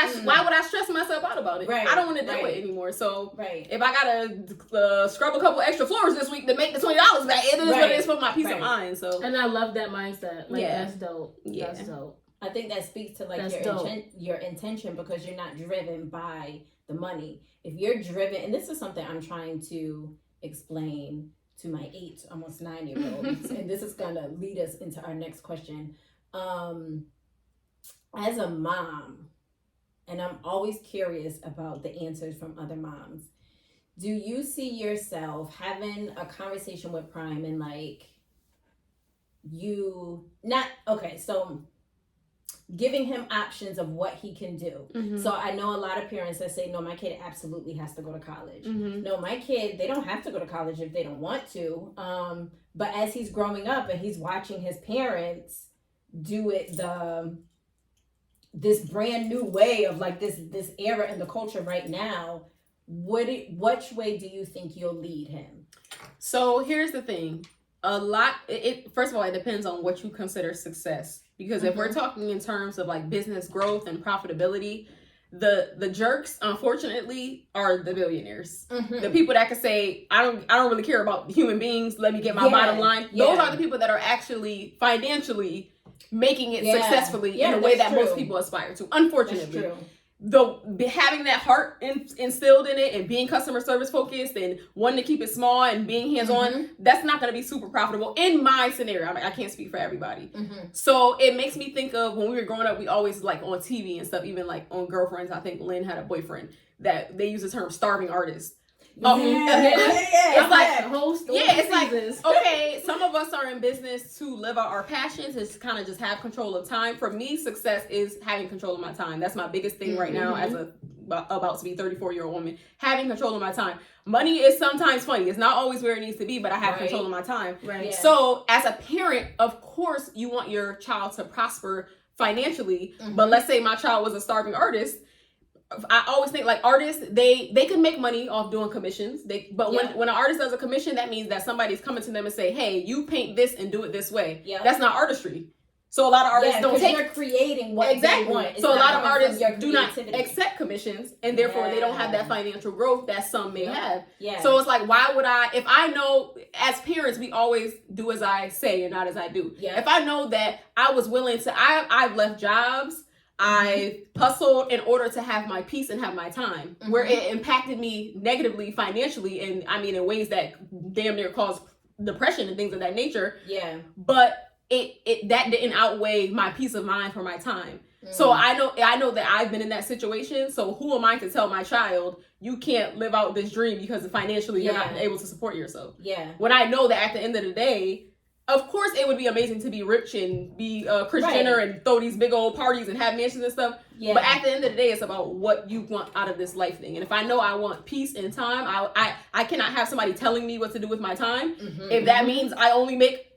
I stress myself out about it? Right. I don't want to do it anymore. So right. if I gotta scrub a couple extra floors this week to make the $20 back, it is what it is for my peace of mind. So, and I love that mindset. Like that's dope. Yeah. That's dope. I think that speaks to like your intention, because you're not driven by the money. If you're driven, and this is something I'm trying to explain to my 8, almost 9-year-olds, and this is gonna lead us into our next question. As a mom, and I'm always curious about the answers from other moms, do you see yourself having a conversation with Prime and like so giving him options of what he can do? So I know a lot of parents that say, no, my kid absolutely has to go to college. No, my kid, they don't have to go to college if they don't want to. But as he's growing up and he's watching his parents do it this brand new way of like this era in the culture right now, which way do you think you'll lead him? So here's the thing. First of all, it depends on what you consider success. Because if we're talking in terms of like business growth and profitability, the jerks, unfortunately, are the billionaires. The people that can say, I don't really care about human beings, let me get my bottom line. Those are the people that are actually financially making it successfully in a way that most people aspire to. Unfortunately, though, having that heart instilled in it and being customer service focused and wanting to keep it small and being hands-on, that's not going to be super profitable in my scenario. I can't speak for everybody. So it makes me think of when we were growing up, we always like on TV and stuff, even like on Girlfriends. I think Lynn had a boyfriend that they use the term starving artist. It's like the whole story. Yeah, it's like, okay, some of us are in business to live out our passions and kind of just have control of time. For me, success is having control of my time. That's my biggest thing right now as a about to be 34-year-old woman. Having control of my time. Money is sometimes funny. It's not always where it needs to be, but I have control of my time. Right. So as a parent, of course, you want your child to prosper financially. But let's say my child was a starving artist. I always think like artists, they can make money off doing commissions. But when an artist does a commission, that means that somebody's coming to them and say, hey, you paint this and do it this way. That's not artistry. So a lot of artists don't take. You're creating what they want. It's so a lot of artists do not accept commissions, and therefore they don't have that financial growth that some may have. So it's like, why would I? If I know, as parents, we always do as I say and not as I do. If I know that I was willing to, I've left jobs. I hustled in order to have my peace and have my time, where it impacted me negatively financially, and I mean in ways that damn near caused depression and things of that nature. But it that didn't outweigh my peace of mind for my time. So I know that I've been in that situation. So who am I to tell my child you can't live out this dream because financially you're not able to support yourself? When I know that at the end of the day, of course, it would be amazing to be rich and be Kris Jenner and throw these big old parties and have mansions and stuff. But at the end of the day, it's about what you want out of this life thing. And if I know I want peace and time, I cannot have somebody telling me what to do with my time. If that means I only make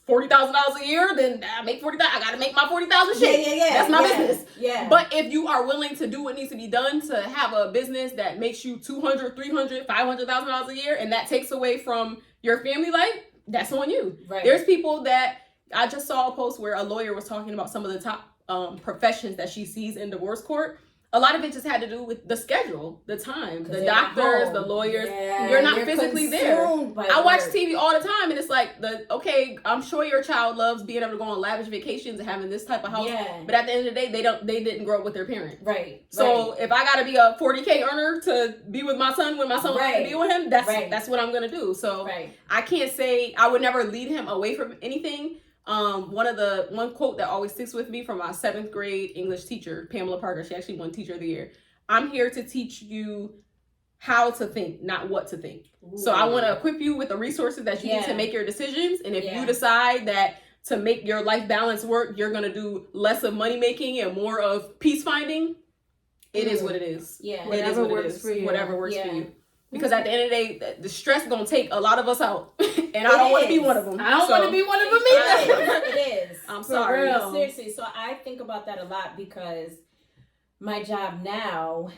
$40,000 a year, then I make $40,000. I got to make my $40,000 shit. That's my business. But if you are willing to do what needs to be done to have a business that makes you $200,000, $300,000, $500,000 a year, and that takes away from your family life, that's on you. There's people that I just saw a post where a lawyer was talking about some of the top professions that she sees in divorce court. a lot of it just had to do with the schedule, the time, the doctors, the lawyers. Yeah, you're not physically there. I watch TV all the time, and it's like, I'm sure your child loves being able to go on lavish vacations and having this type of house. Yeah. But at the end of the day, they didn't grow up with their parent. Right. So if I gotta be a $40K earner to be with my son when my son wants to be with him, that's what I'm gonna do. So I can't say I would never lead him away from anything. One quote that always sticks with me from my 7th grade English teacher, Pamela Parker, she actually won Teacher of the Year. I'm here to teach you how to think, not what to think. Ooh. So I want to equip you with the resources that you need to make your decisions. And if you decide that to make your life balance work, you're going to do less of money making and more of peace finding, it is what it is. Yeah. Whatever works for you. Whatever works for you. Because at the end of the day, the stress is going to take a lot of us out. And I don't want to be one of them. I don't want to be one of them either. It is. I'm sorry. Seriously. So I think about that a lot because my job now,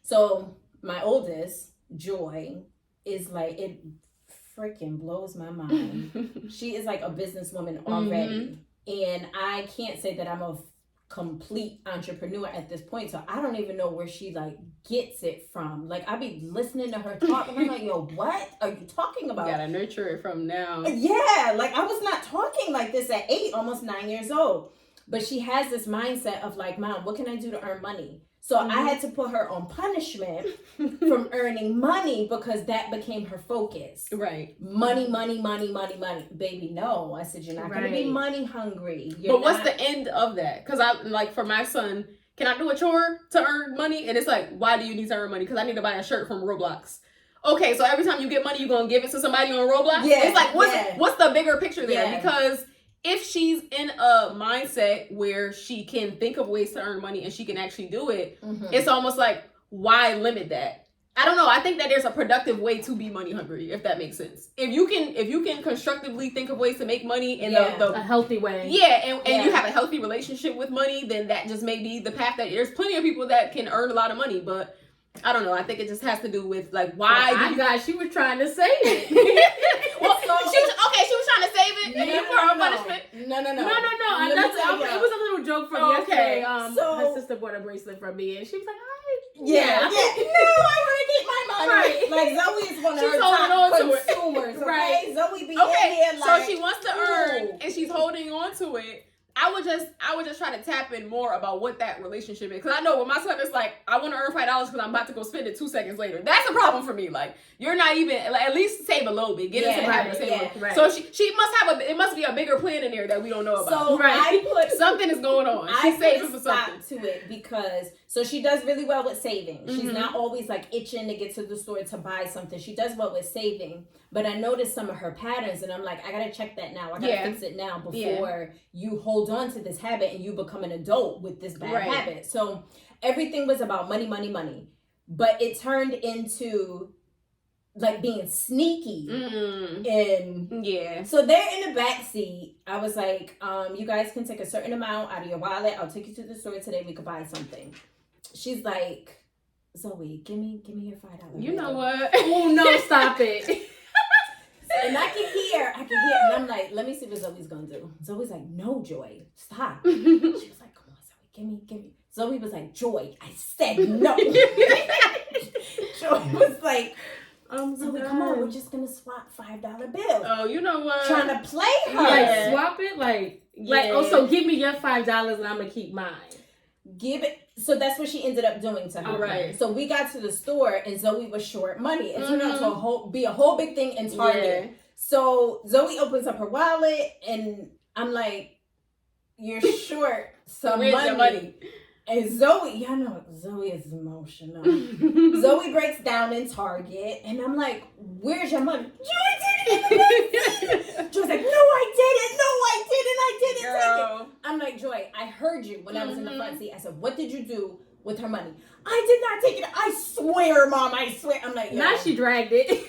so my oldest, Joy, is like, it freaking blows my mind. She is like a businesswoman already. And I can't say that I'm a complete entrepreneur at this point, so I don't even know where she like gets it from. Like I be listening to her talk and I'm like, yo, what are you talking about? You gotta nurture it from now. Yeah, like I was not talking like this at 8, almost 9 years old. But she has this mindset of like, Mom, what can I do to earn money? So I had to put her on punishment from earning money because that became her focus. Right. Money. Baby, no. I said, you're not going to be money hungry. What's the end of that? Because I, like for my son, can I do a chore to earn money? And it's like, why do you need to earn money? Because I need to buy a shirt from Roblox. Okay, so every time you get money, you're going to give it to somebody on Roblox? Yeah. It's like, what's the bigger picture there? Yeah. Because if she's in a mindset where she can think of ways to earn money and she can actually do it, it's almost like, why limit that? I don't know. I think that there's a productive way to be money hungry, if that makes sense. If you can constructively think of ways to make money in a healthy way. Yeah, and you have a healthy relationship with money, then that just may be the path that there's plenty of people that can earn a lot of money, but I don't know. I think it just has to do with like why. She was trying to save it. Well, she was trying to save it for her punishment. No. It was a little joke from yesterday. Her sister bought a bracelet from me, and she was like, no, I want to get my money. Right. Like Zoe is one of her top consumers. Okay, Zoe be in here like. So she wants to earn, and she's holding on to it. I would just try to tap in more about what that relationship is. Because I know when my son is like, I want to earn $5 because I'm about to go spend it 2 seconds later. That's a problem for me. Like, you're not even, like, at least save a little bit. Get into habit. Right. So she must have it must be a bigger plan in there that we don't know about. So something is going on. She's saving for something. To it because, so she does really well with saving. She's not always like itching to get to the store to buy something. She does well with saving. But I noticed some of her patterns and I'm like, I got to check that now. I got to fix it now before you hold on to this habit and you become an adult with this bad habit. So everything was about money. But it turned into like being sneaky. And so they're in the back seat. I was like, you guys can take a certain amount out of your wallet. I'll take you to the store today. We could buy something. She's like, Zoe, give me your $5. You know what? Oh no, stop it. And I can hear, and I'm like, let me see what Zoe's gonna do. Zoe's like, no, Joy, stop. She was like, come on, Zoe, give me. Zoe was like, Joy, I said no. Joy was like, Zoe, come on, we're just gonna swap $5 bills. Oh, you know what? Trying to play her. Like, swap it? Like, so give me your $5 and I'm gonna keep mine. Give it. So that's what she ended up doing to her. Right. So we got to the store and Zoe was short money. It turned out to be a whole big thing in Target. Yeah. So Zoe opens up her wallet and I'm like, you're short some money. And Zoe, y'all know Zoe is emotional. Zoe breaks down in Target and I'm like, where's your money? Joy did it. Joy's like, no, I didn't. I didn't take it. I'm like, Joy, I heard you when I was in the front seat. I said, what did you do with her money? I did not take it. I swear, Mom, I swear. I'm like, now she dragged it.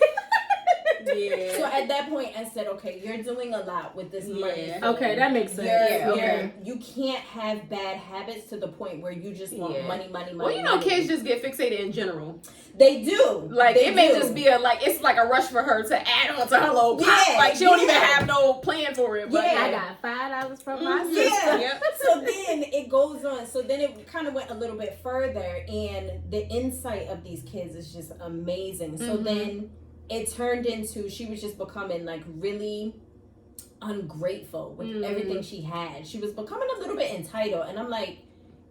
Yeah. So at that point, I said, okay, you're doing a lot with this money. Okay, that makes sense. You can't have bad habits to the point where you just want money. Well, you know, kids just get fixated in general. They do. Like, it may just be it's like a rush for her to add on to her little pot. Like, she don't even have no plan for it. But I got $5 from my sister. Yeah. So then it goes on. So then it kind of went a little bit further, and the insight of these kids is just amazing. So then it turned into, she was just becoming like really ungrateful with everything she had. She was becoming a little bit entitled, and I'm like,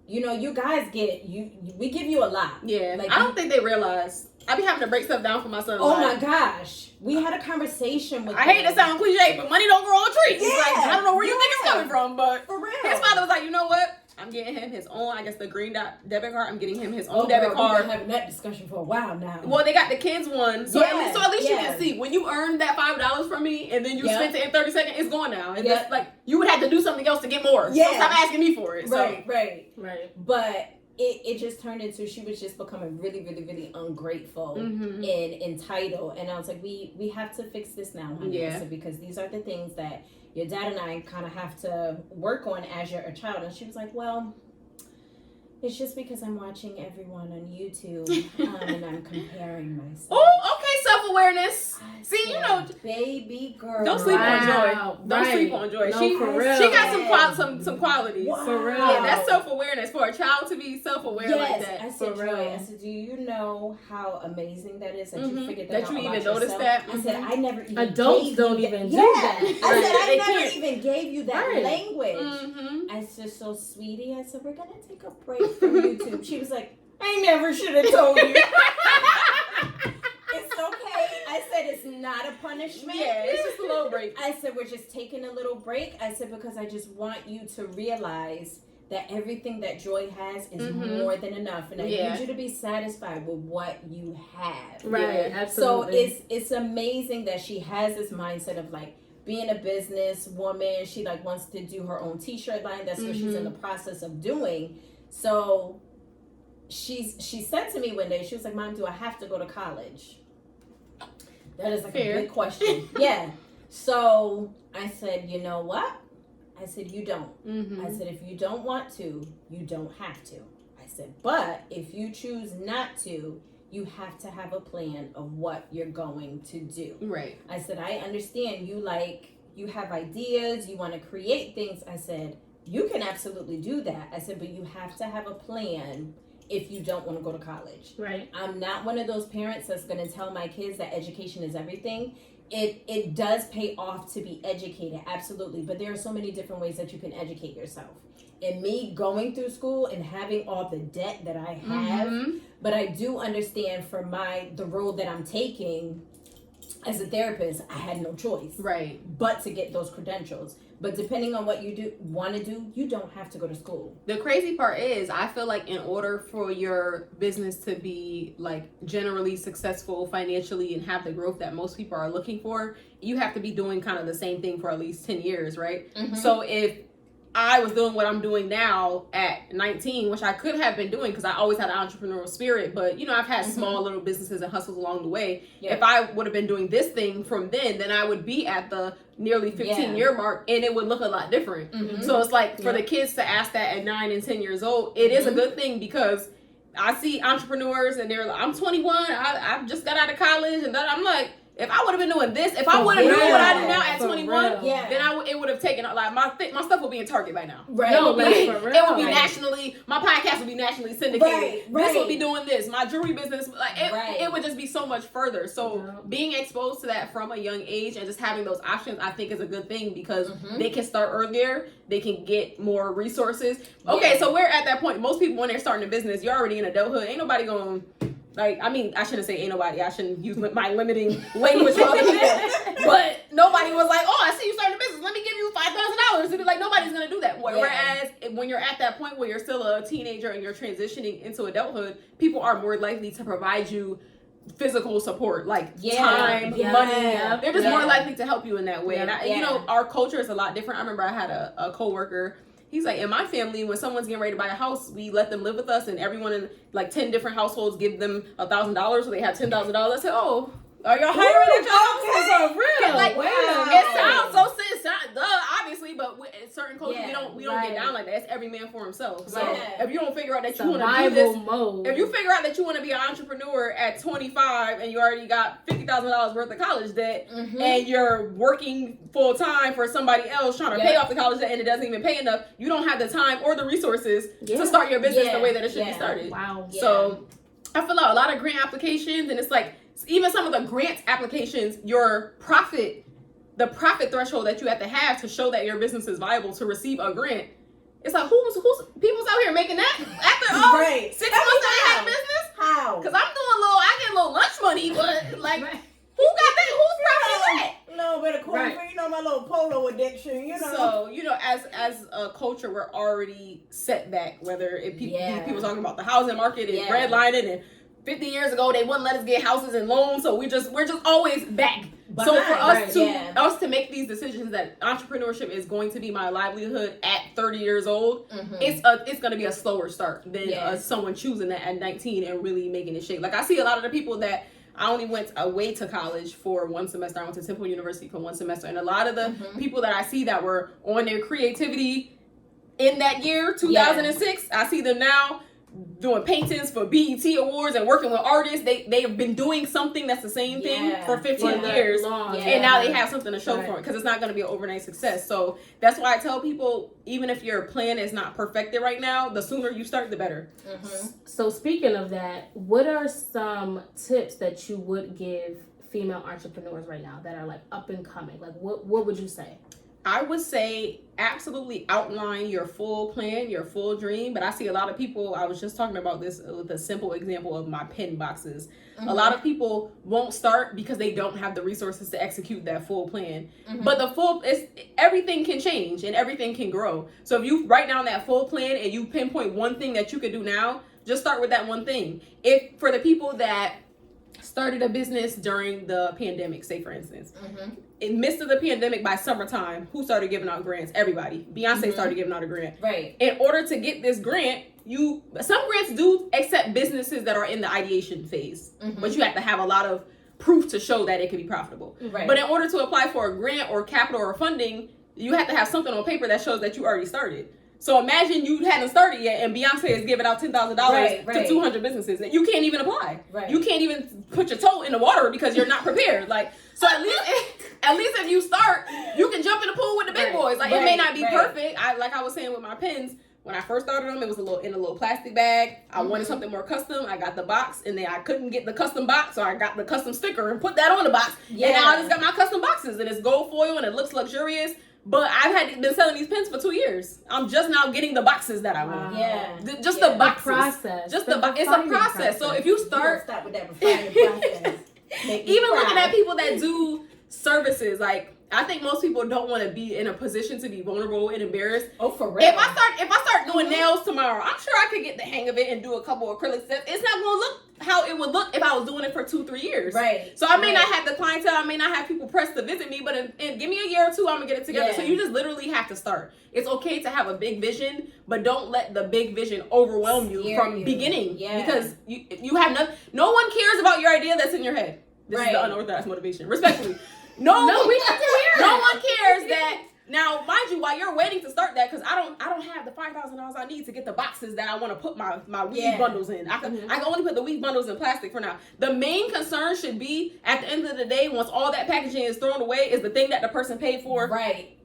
you know, you guys we give you a lot. Yeah. Like, I don't think they realize. I be having to break stuff down for my son. Oh my gosh. We had a conversation with I hate to sound cliche, but money don't grow on trees. Yeah. It's like, I don't know where you think it's coming from, but for real. His father was like, you know what? I'm getting him his own, I guess the green debit card. I'm getting him his own debit card. We've been having that discussion for a while now. Well, they got the kids one. So at least you can see when you earn that $5 from me and then you spent it in 30 seconds, it's gone now. And that's like, you would have to do something else to get more. Yeah. So stop asking me for it. Right. But it just turned into, she was just becoming really, really, really ungrateful and entitled. And I was like, we have to fix this now, honey. Yeah. So, because these are the things that your dad and I kind of have to work on as you're a child. And she was like, well, it's just because I'm watching everyone on YouTube and I'm comparing myself. Oh, okay, self-awareness. See, you know, baby girl. Don't sleep on Joy. Don't sleep on Joy. No, she got some qualities. Wow. For real. Yeah, that's self-awareness for a child to be self-aware like that. I said, Joy, I said, do you know how amazing that is that you figured that out you about even noticed yourself? that? I said, I never even Adults gave don't you even that. do that. I said, I They never can't. even gave you that language. I said, so sweetie, I said, we're gonna take a break from YouTube. She was like, I never should have told you. It's okay. I said, it's not a punishment. Yeah, it's just a little break. I said, we're just taking a little break. I said, because I just want you to realize that everything that Joy has is more than enough. And I need you to be satisfied with what you have. Right, absolutely. So it's amazing that she has this mindset of like being a business woman. She like wants to do her own t-shirt line. That's what she's in the process of doing. So she said to me one day, she was like, Mom, do I have to go to college? That is like a big question. Yeah. So I said, you know what? I said, you don't. I said, if you don't want to, you don't have to. I said, but if you choose not to, you have to have a plan of what you're going to do. Right. I said, I understand you have ideas, you want to create things. I said, you can absolutely do that. I said, but you have to have a plan if you don't want to go to college. Right. I'm not one of those parents that's going to tell my kids that education is everything. It does pay off to be educated, absolutely. But there are so many different ways that you can educate yourself. And me going through school and having all the debt that I have, but I do understand for the road that I'm taking as a therapist, I had no choice. Right. But to get those credentials. But depending on what you want to do, you don't have to go to school. The crazy part is, I feel like in order for your business to be like generally successful financially and have the growth that most people are looking for, you have to be doing kind of the same thing for at least 10 years, right? So if I was doing what I'm doing now at 19, which I could have been doing because I always had an entrepreneurial spirit, but you know, I've had small little businesses and hustles along the way. If I would have been doing this thing from then I would be at the nearly 15-year mark and it would look a lot different. So it's like for the kids to ask that at 9 and 10 years old, it is a good thing because I see entrepreneurs and they're like, I'm 21, I just got out of college, and then I'm like, if I would have been doing this, if I would have known what I do now at 21, then it would have taken, like, my stuff would be in Target by now. Right. No, it would be nationally, my podcast would be nationally syndicated. Right. This would be doing this. My jewelry business, like, it would just be so much further. So being exposed to that from a young age and just having those options, I think is a good thing because they can start earlier. They can get more resources. Okay, so we're at that point. Most people, when they're starting a business, you're already in adulthood. Ain't nobody going... Like, I mean, I shouldn't say ain't nobody. I shouldn't use my limiting language for other people. But nobody was like, oh, I see you starting a business. Let me give you $5,000. To be like, nobody's going to do that. Whereas when you're at that point where you're still a teenager and you're transitioning into adulthood, people are more likely to provide you physical support, like time, money. They're just more likely to help you in that way. And you know, our culture is a lot different. I remember I had a coworker. He's like, in my family, when someone's getting ready to buy a house, we let them live with us, and everyone in like 10 different households give them $1,000, so they have $10,000. I said, oh, Are y'all hiring at y'all? For real? Like, it sounds so obviously, but in certain cultures we don't get down like that. It's every man for himself. So if you don't figure out that you want to do this, if you figure out that you want to be an entrepreneur at 25 and you already got $50,000 worth of college debt, and you're working full time for somebody else trying to pay off the college debt and it doesn't even pay enough, you don't have the time or the resources to start your business the way that it should be started. Wow. So I feel like a lot of grant applications, and it's like even some of the grant applications, the profit threshold that you have to show that your business is viable to receive a grant. It's like who's people's out here making that after 6 months that they had a business? How? Because I get a little lunch money, but like who got that? Whose profit is that? No, but of course, my little polo addiction, So, as a culture, we're already set back. Whether people talking about the housing market and redlining, and 50 years ago they wouldn't let us get houses and loans, so we're just always back. So for us to make these decisions that entrepreneurship is going to be my livelihood at 30 years old, it's going to be a slower start than someone choosing that at 19 and really making it shake. Like I see a lot of the people that I only went away to college for one semester. I went to Temple University for one semester. And a lot of the people that I see that were on their creativity in that year, 2006, I see them now doing paintings for BET Awards and working with artists. They've been doing something that's the same thing for 15 years. And now they have something to show for it because it's not going to be an overnight success. So that's why I tell people, even if your plan is not perfected right now, the sooner you start, the better. So speaking of that, what are some tips that you would give female entrepreneurs right now that are like up and coming? Like what would you say? I would say absolutely outline your full plan, your full dream. But I see a lot of people, I was just talking about this with a simple example of my pen boxes. A lot of people won't start because they don't have the resources to execute that full plan. But everything can change and everything can grow. So if you write down that full plan and you pinpoint one thing that you could do now, just start with that one thing. If for the people that started a business during the pandemic, say for instance, in midst of the pandemic, by summertime, who started giving out grants? Everybody. Beyonce started giving out a grant. Right. In order to get this grant, some grants do accept businesses that are in the ideation phase, but you have to have a lot of proof to show that it can be profitable. Right. But in order to apply for a grant or capital or funding, you have to have something on paper that shows that you already started. So imagine you hadn't started yet and Beyonce is giving out $10,000 to 200 businesses and you can't even apply. Right. You can't even put your toe in the water because you're not prepared. So at least if you start, you can jump in the pool with the big boys. It may not be perfect. Like I was saying with my pens, when I first started them, it was in a little plastic bag. I wanted something more custom. I got the box and then I couldn't get the custom box, so I got the custom sticker and put that on the box. Yeah. And now I just got my custom boxes and it's gold foil and it looks luxurious. But I've been selling these pens for 2 years. I'm just now getting the boxes that I want. The boxes. Process. It's a process. So if you start, stop with that refining process. Even looking at people that do services, I think most people don't want to be in a position to be vulnerable and embarrassed. Oh, for real. If I start doing nails tomorrow, I'm sure I could get the hang of it and do a couple of acrylic steps. It's not going to look how it would look if I was doing it for 2-3 years. Right. So I may not have the clientele, I may not have people pressed to visit me, but give me a year or two, I'm going to get it together. Yeah. So you just literally have to start. It's okay to have a big vision, but don't let the big vision overwhelm you from beginning. Yeah. Because you have no one cares about your idea that's in your head. This is the unorthodox motivation. Respectfully. No, we have to hear no one cares that. Now, mind you, while you're waiting to start that, because I don't have the $5,000 I need to get the boxes that I want to put my weave bundles in. I can only put the weave bundles in plastic for now. The main concern should be, at the end of the day, once all that packaging is thrown away, is the thing that the person paid for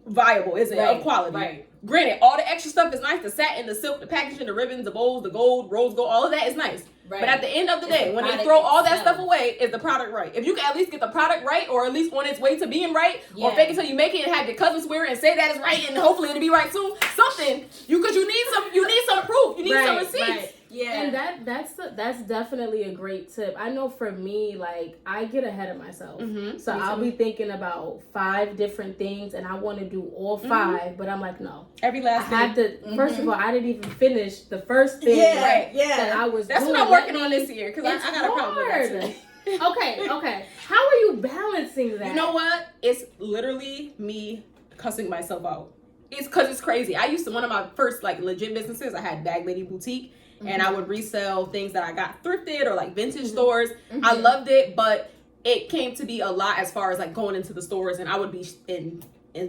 viable? Is it of quality? Right. Granted, all the extra stuff is nice. The satin, the silk, the packaging, the ribbons, the bowls, the gold, rose gold, all of that is nice. Right. But at the end of the day, when they throw all that stuff away, is the product right? If you can at least get the product right, or at least on its way to being right, or fake it till you make it and have your cousin swear and say that is right, and hopefully it'll be right soon. Something you need some proof. You need some receipts. Right. Yeah, and that's definitely a great tip. I know for me, I get ahead of myself, so I'll be thinking about 5 different things, and I want to do all 5, but I'm like, no, every last I thing. had to. First of all, I didn't even finish the first thing that I was. That's doing. what I'm working on this year because I got a problem with that. Okay. How are you balancing that? You know what? It's literally me cussing myself out. It's because it's crazy. I used to, one of my first legit businesses, I had Bag Lady Boutique. And I would resell things that I got thrifted or vintage stores. I loved it, but it came to be a lot as far as like going into the stores, and I would be in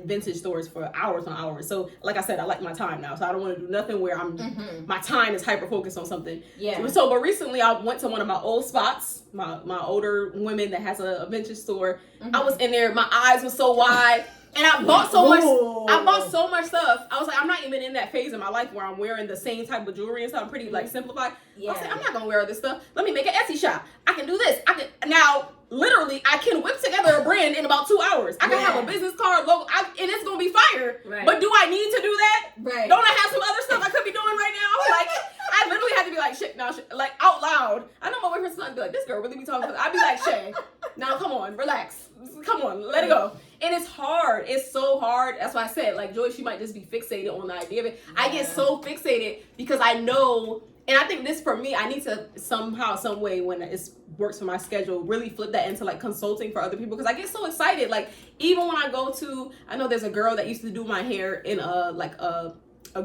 vintage stores for hours on hours. So like I said, I like my time now, so I don't want to do nothing where I'm my time is hyper focused on something. So but recently I went to one of my old spots, my older women that has a vintage store. I was in there, my eyes were so wide, and I bought so much. I bought so much stuff. I was like, I'm not even in that phase in my life where I'm wearing the same type of jewelry and stuff. I'm pretty like simplified. I was like, I'm not gonna wear all this stuff. Let me make an Etsy shop. I can do this. I can now. Literally, I can whip together a brand in about 2 hours. I can have a business card, logo, and it's gonna be fire. But do I need to do that? Don't I have some other stuff I could be doing right now? Like, I literally had to be like, shit, now, like out loud. I know my boyfriend's not be like, this girl really be talking. I'd be like, Shay, now come on, relax. Come on, let it go. And it's hard. It's so hard. That's why I said, like, Joy, she might just be fixated on the idea of it. I get so fixated because I know. And I think this for me, I need to somehow, some way when it works for my schedule, really flip that into like consulting for other people because I get so excited. Like even when I go to, I know there's a girl that used to do my hair in a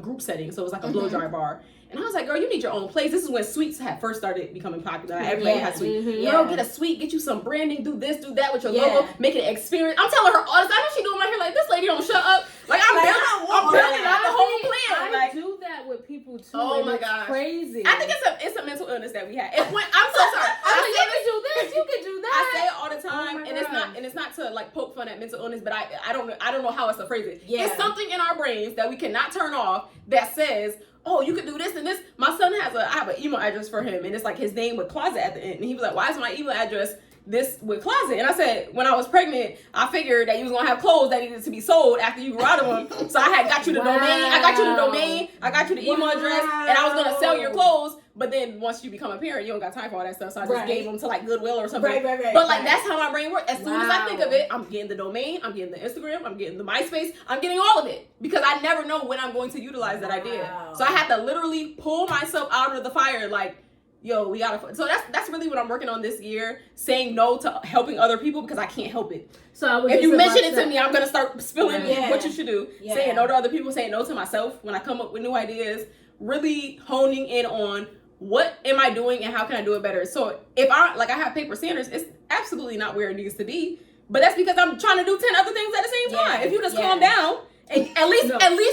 group setting, so it was like a blow dry bar. And I was like, girl, you need your own place. This is when suites had first started becoming popular. Everybody had suites. Girl, get a suite, get you some branding, do this, do that with your logo, make it an experience. I'm telling her all this. I know she doing my hair like this lady don't shut up. Like I'm building out the whole plan. I do that with people too. Oh my gosh, crazy. I think it's a mental illness that we have. I'm so sorry. You can do this, you can do that. I say it all the time, and it's not to like poke fun at mental illness, but I don't know how else to phrase it. It's something in our brains that we cannot turn off that says, oh, you could do this and this. My son I have an email address for him, and it's like his name with closet at the end. And he was like, why is my email address this with closet? And I said, when I was pregnant, I figured that you was gonna have clothes that needed to be sold after you grew out of them. So I had got you the domain. I got you the domain. I got you the email address, and I was gonna sell your clothes. But then once you become a parent, you don't got time for all that stuff. So I just gave them to like Goodwill or something. But like that's how my brain works. As soon as I think of it, I'm getting the domain, I'm getting the Instagram, I'm getting the MySpace, I'm getting all of it. Because I never know when I'm going to utilize that idea. So I had to literally pull myself out of the fire like, yo, we gotta. So that's really what I'm working on this year. Saying no to helping other people because I can't help it. So if you mention it to me, I'm gonna start spilling what you should do. Saying no to other people, saying no to myself when I come up with new ideas. Really honing in on what am I doing and how can I do it better. So if I have paper standards, it's absolutely not where it needs to be. But that's because I'm trying to do 10 other things at the same time. If you just calm down. And at least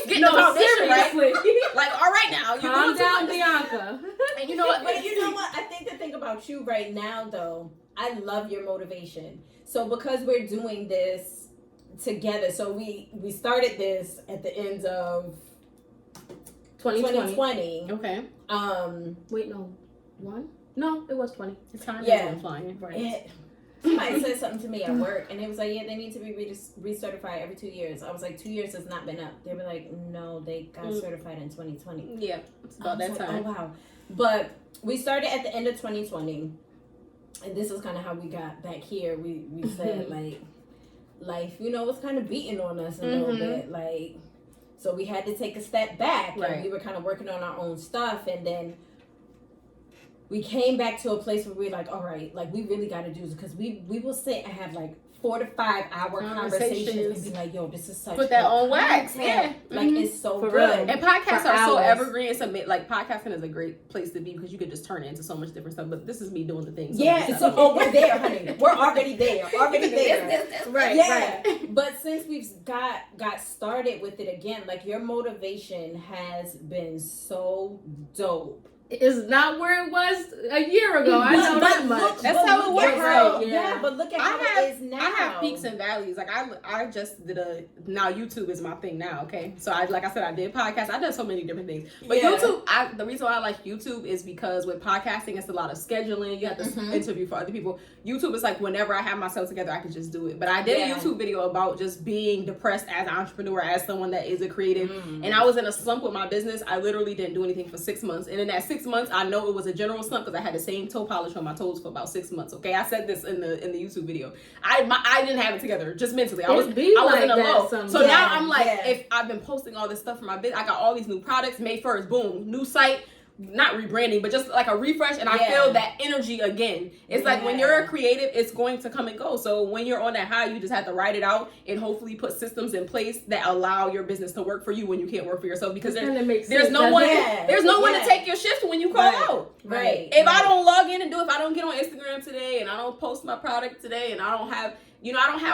get the foundation right. Like, all right now, you calm down, Bianca. And you know what? But you know what? I think the thing about you right now, though, I love your motivation. So because we're doing this together, so we started this at the end of 2020. Okay. Wait, no, one? No, it was 20. The time is flying. Right. Somebody said something to me at work, and it was like, they need to be recertified every 2 years. I was like, 2 years has not been up. They were like, no, they got certified in 2020. Yeah, it's about that time. Oh, wow. But we started at the end of 2020, and this is kind of how we got back here. We said, like, life, was kind of beating on us a little bit. Like, so we had to take a step back, and we were kind of working on our own stuff, and then we came back to a place where we're like, all right, like we really got to do this because we will sit and have like 4 to 5 hour conversations and be like, yo, this is such put that on wax. Yeah. Like it's so for good. Real. And podcasts are so evergreen. It's like podcasting is a great place to be because you could just turn it into so much different stuff. But this is me doing the things. So we're there, honey. We're already there. Right. Right. But since we've got started with it again, like your motivation has been so dope. Is not where it was a year ago. I know that much. That's how it works. Right. Yeah, but look at how it is now. I have peaks and valleys. Like I just did now YouTube is my thing now. Okay, so I said I did podcasts. I did so many different things. But YouTube, the reason why I like YouTube is because with podcasting, it's a lot of scheduling. You have to interview for other people. YouTube is like whenever I have myself together, I can just do it. But I did a YouTube video about just being depressed as an entrepreneur, as someone that is a creative, and I was in a slump with my business. I literally didn't do anything for 6 months, and in that 6 months, I know it was a general slump because I had the same toe polish on my toes for about 6 months. Okay, I said this in the YouTube video. I didn't have it together, just mentally. I was in a low. So now I'm like, if I've been posting all this stuff for my business, I got all these new products. May 1st, boom, new site. not rebranding, but just like a refresh, and I feel that energy again. It's like when you're a creative, it's going to come and go. So when you're on that high, you just have to ride it out and hopefully put systems in place that allow your business to work for you when you can't work for yourself, because there's no one to take your shift when you call out. Right. If I don't log in and if I don't get on Instagram today, and I don't post my product today, and I don't have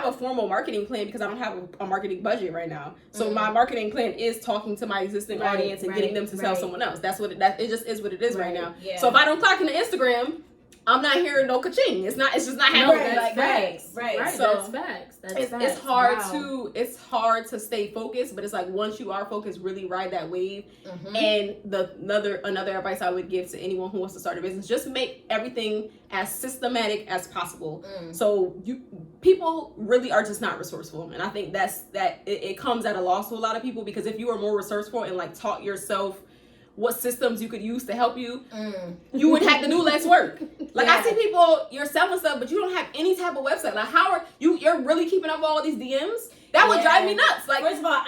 a formal marketing plan because I don't have a marketing budget right now. So my marketing plan is talking to my existing audience and getting them to tell someone else. That's what it just is what it is right now. Yeah. So if I don't clock into Instagram, I'm not hearing no ka-ching. It's just not happening like that. Right. So that's facts. It's hard to stay focused, but it's like once you are focused, really ride that wave. And another advice I would give to anyone who wants to start a business, just make everything as systematic as possible. So people really are just not resourceful, and I think it comes at a loss to a lot of people, because if you are more resourceful and like taught yourself what systems you could use to help you, you would have to do less work. Like I see people, you're selling stuff, but you don't have any type of website. Like how are you're really keeping up with all these DMs? That would drive me nuts. Like, first of all,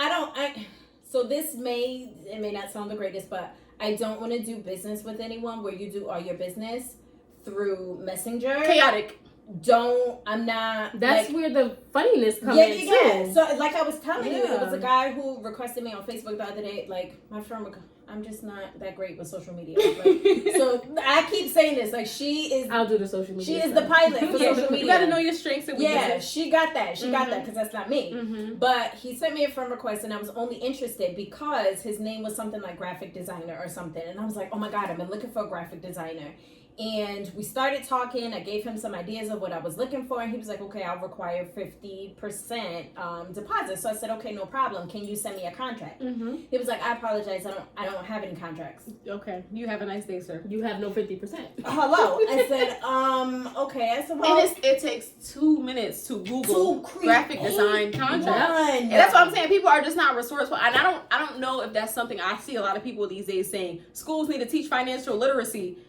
so this may not sound the greatest, but I don't want to do business with anyone where you do all your business through Messenger. Chaotic. That's where the funniness comes in too. So like I was telling you, it was a guy who requested me on Facebook the other day, like my friend, I'm just not that great with social media. Like, so I keep saying this, like I'll do the social media. She is the pilot for social media. You gotta know your strengths and weaknesses. Yeah, she got that. She got that because that's not me. But he sent me a friend request, and I was only interested because his name was something like graphic designer or something. And I was like, oh my God, I've been looking for a graphic designer. And we started talking. I gave him some ideas of what I was looking for, and he was like, okay, I'll require 50% deposit. So I said, okay, no problem. Can you send me a contract? He was like, I apologize, I don't have any contracts. Okay, you have a nice day, sir. You have no 50%. Hello. I said, okay. I said, well, and it takes 2 minutes to Google graphic design contracts. And that's what I'm saying. People are just not resourceful, and I don't know if that's something I see a lot of people these days saying. Schools need to teach financial literacy.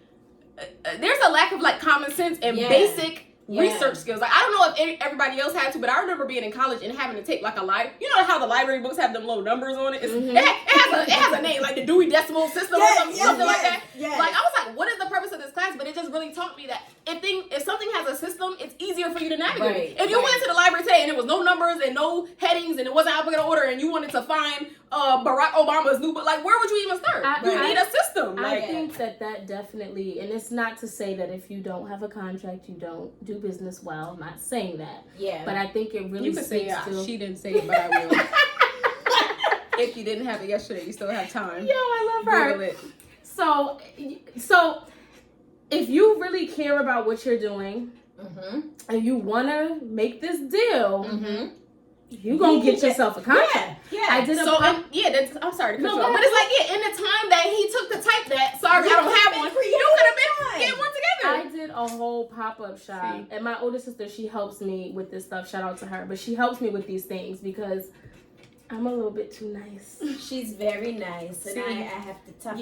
There's a lack of like common sense and basic research skills. Like I don't know if everybody else had to, but I remember being in college and having to take like you know how the library books have them little numbers on it. It has a name, like the Dewey Decimal System or something like that. Like I was like, what is the purpose of this class? But it just really taught me that if something has a system, it's easier for you to navigate. If you went to the library today and there was no numbers and no headings and it wasn't alphabetical order and you wanted to find Barack Obama's new book, like where would you even start? You need a system. I think that definitely, and it's not to say that if you don't have a contract, you don't do business well. I'm not saying that. Yeah. But I think it really speaks to... She didn't say it, but I will. If you didn't have it yesterday, you still have time. Yo, I love her. Google it. So if you really care about what you're doing and you want to make this deal, you're going to get yourself a contract. Yeah. I did I'm sorry to cut you off. But it's like, in the time that he took to type that, sorry, I don't have one. You could have been getting one together. I did a whole pop-up shop. And my older sister, she helps me with this stuff. Shout out to her. But she helps me with these things because I'm a little bit too nice. She's very nice, and I have to tough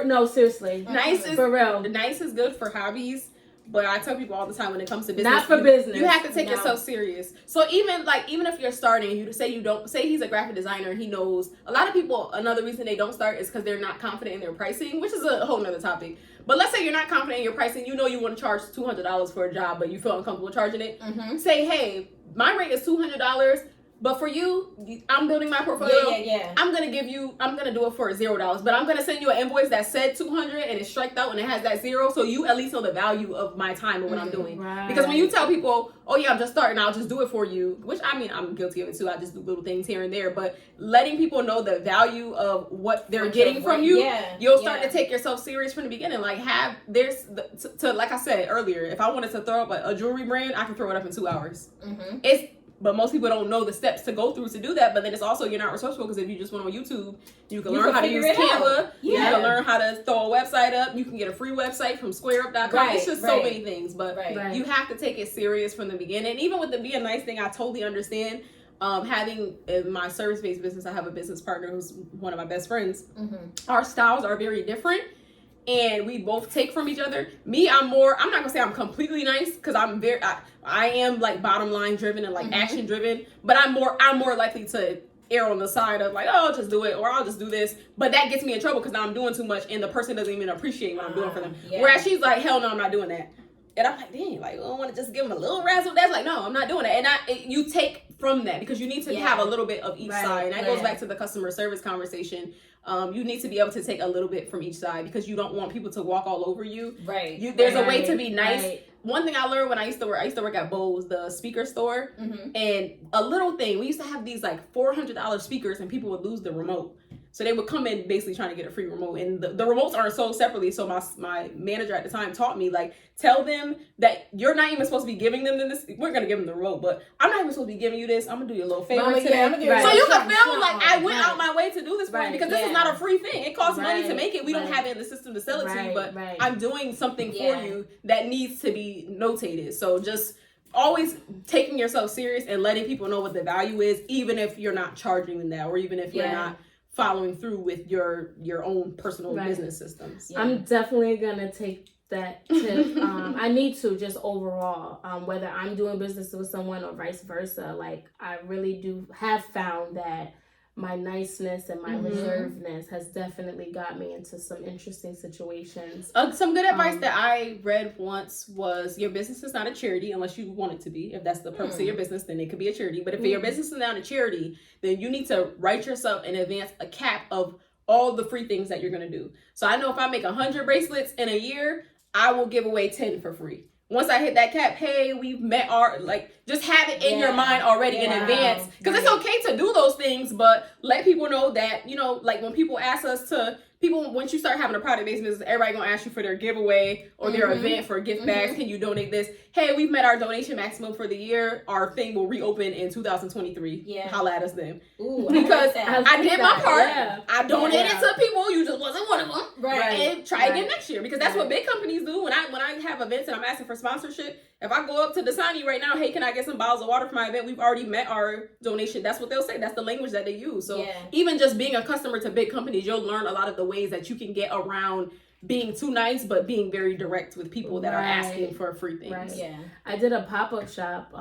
no, seriously. Nice is for real. Nice is good for hobbies, but I tell people all the time when it comes to business, not for business. You have to take yourself serious. So even if you're starting, you say he's a graphic designer and he knows. A lot of people, another reason they don't start is because they're not confident in their pricing, which is a whole nother topic. But let's say you're not confident in your pricing. You know you want to charge $200 for a job, but you feel uncomfortable charging it. Say, hey, my rate is $200. But for you, I'm building my portfolio. I'm gonna do it for $0, but I'm gonna send you an invoice that said $200 and it's striked out and it has that 0, so you at least know the value of my time and what I'm doing. Right. Because when you tell people, oh yeah, I'm just starting, I'll just do it for you, which I mean I'm guilty of it too. I just do little things here and there, but letting people know the value of what they're getting from you, you'll start to take yourself serious from the beginning. Like like I said earlier, if I wanted to throw up a jewelry brand, I can throw it up in 2 hours. But most people don't know the steps to go through to do that. But then it's also, you're not resourceful, because if you just went on YouTube, you can learn how to use Canva. You can learn how to throw a website up. You can get a free website from squareup.com. It's just so many things. But you have to take it serious from the beginning. Even with the Be a Nice thing, I totally understand. Having in my service-based business, I have a business partner who's one of my best friends. Our styles are very different. And we both take from each other. Me, I'm not gonna say I'm completely nice, because I am like bottom line driven and like action driven, but I'm more likely to err on the side of like, oh, just do it, or I'll just do this. But that gets me in trouble because now I'm doing too much and the person doesn't even appreciate what I'm doing for them. Yeah. Whereas she's like, hell no, I'm not doing that. And I'm like, dang, like, I don't want to just give them a little razzle. That's like, no, I'm not doing that. And you take from that because you need to have a little bit of each side. And that goes back to the customer service conversation. You need to be able to take a little bit from each side because you don't want people to walk all over you. Right. There's a way to be nice. Right. One thing I learned when I used to work at Bose, the speaker store. And a little thing, we used to have these like $400 speakers and people would lose the remote. So they would come in basically trying to get a free remote. And the remotes aren't sold separately. So my manager at the time taught me, like, tell them that you're not even supposed to be giving them this. We're going to give them the remote, but I'm not even supposed to be giving you this. I'm going to do you a little favor today. So you can feel like I went out my way to do this for you because this is not a free thing. It costs money to make it. We don't have it in the system to sell it to you, but I'm doing something for you that needs to be notated. So just always taking yourself serious and letting people know what the value is, even if you're not charging them that or even if you're not following through with your own personal business systems. I'm definitely gonna take that tip. I need to just overall, whether I'm doing business with someone or vice versa. Like I really do have found that my niceness and my reservedness has definitely got me into some interesting situations. Some good advice that I read once was your business is not a charity unless you want it to be. If that's the purpose of your business, then it could be a charity. But if your business is not a charity, then you need to write yourself in advance a cap of all the free things that you're going to do. So I know if I make 100 bracelets in a year, I will give away 10 for free. Once I hit that cap, hey, we've met our, like, just have it in your mind already in advance. Because it's okay to do those things, but let people know that, you know, like when people ask us to, once you start having a product-based business, everybody going to ask you for their giveaway or their event for gift bags. Can you donate this? Hey, we've met our donation maximum for the year. Our thing will reopen in 2023. Yeah. Holla at us then. Ooh, because I did my part. Yeah. I donated to people. You just wasn't one of them. Right. And try again next year because that's what big companies do. When I have events and I'm asking for sponsorship, if I go up to Dasani right now, hey, can I get some bottles of water for my event? We've already met our donation. That's what they'll say. That's the language that they use. So even just being a customer to big companies, you'll learn a lot of the ways that you can get around being too nice, but being very direct with people that are asking for free things. Right. Yeah. I did a pop-up shop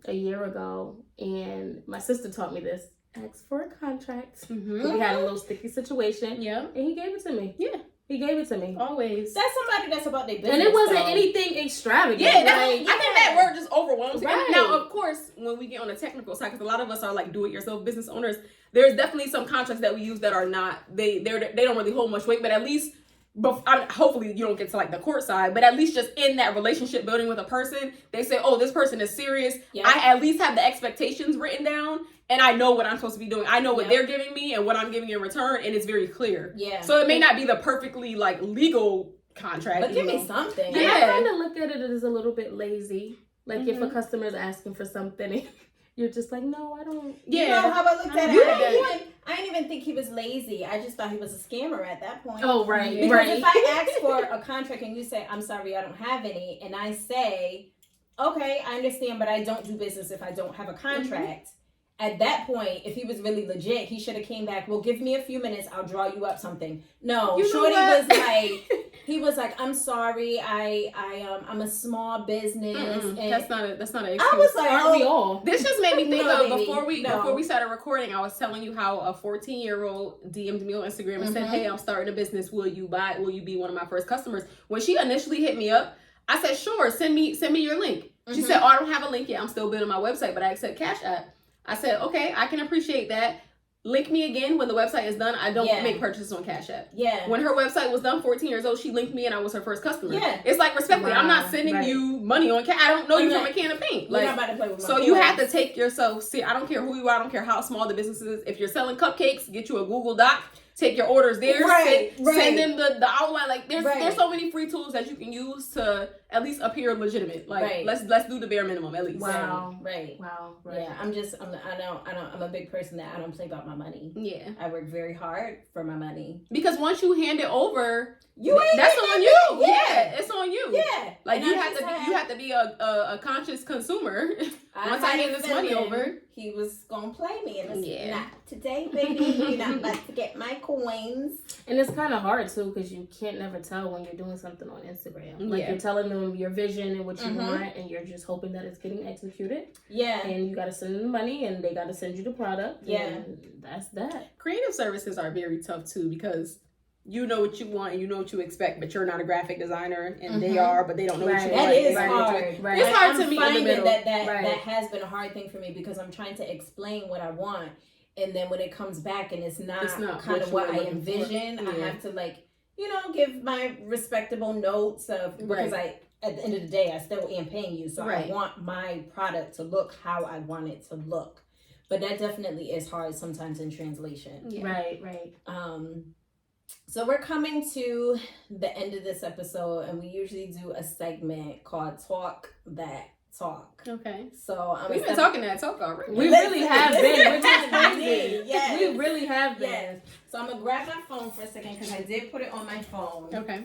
a year ago, and my sister taught me this. Ask for a contract. We had a little sticky situation. Yeah. And he gave it to me. Yeah. He gave it to me. Always. That's somebody that's about their business. And it wasn't anything extravagant. Yeah, I think that word just overwhelms. Right. Now, of course, when we get on the technical side, because a lot of us are like do-it-yourself business owners, there's definitely some contracts that we use that are not, they don't really hold much weight, but at least, hopefully you don't get to like the court side, but at least just in that relationship building with a person, they say, oh, this person is serious. Yeah. I at least have the expectations written down. And I know what I'm supposed to be doing. I know what they're giving me and what I'm giving in return, and it's very clear. Yeah. So it may not be the perfectly like legal contract, but give me something. Yeah. I kind of look at it as a little bit lazy. Like if a customer is asking for something, you're just like, no, I don't. Yeah. You know how I looked at it? I didn't even think he was lazy. I just thought he was a scammer at that point. Oh, right. Because if I ask for a contract and you say, I'm sorry, I don't have any, and I say, okay, I understand, but I don't do business if I don't have a contract. At that point, if he was really legit, he should have came back. Well, give me a few minutes. I'll draw you up something. No, Shorty was like, he was like, I'm sorry. I'm a small business. And that's not an excuse. I was like, aren't we all? This just made me think of before we started recording. I was telling you how a 14-year-old DM'd me on Instagram and said, hey, I'm starting a business. Will you be one of my first customers? When she initially hit me up, I said, sure, send me your link. She said, oh, I don't have a link yet. I'm still building my website, but I accept Cash App. I said, okay, I can appreciate that. Link me again when the website is done. I don't make purchases on Cash App. Yeah. When her website was done, 14 years old, she linked me and I was her first customer. Yeah. It's like, respectfully, I'm not sending you money on Cash. I don't know you from a can of paint. Like, you're not about to play with my so you have to take yourself, I don't care who you are, I don't care how small the business is. If you're selling cupcakes, get you a Google Doc. Take your orders there. Send them the outline. Like there's so many free tools that you can use to at least appear legitimate. Like let's do the bare minimum at least. Wow. Right. Yeah. I'm a big person that I don't play about my money. Yeah. I work very hard for my money. Because once you hand it over, that's on you. Yeah. It's on you. Yeah. Like you have to be a conscious consumer. Once I get this money over, he was gonna play me, and it's not today, baby. You're not about to get my coins. And it's kind of hard too, because you can't never tell when you're doing something on Instagram. Like you're telling them your vision and what you want, and you're just hoping that it's getting executed. Yeah. And you got to send them the money, and they got to send you the product. Yeah. And that's that. Creative services are very tough too, because you know what you want and you know what you expect, but you're not a graphic designer, and they are, but they don't know what you want. That is hard. Right. It's hard to meet in the middle. That has been a hard thing for me, because I'm trying to explain what I want, and then when it comes back and it's not kind of what I envision, I have to give my respectable notes of, because at the end of the day, I still am paying you, so I want my product to look how I want it to look. But that definitely is hard sometimes in translation. Yeah. Right. So we're coming to the end of this episode, and we usually do a segment called Talk That Talk. Okay. So we've been talking that talk already. We really have been, which is crazy. Yes. We really have been. Yes. So I'm gonna grab my phone for a second, because I did put it on my phone. Okay.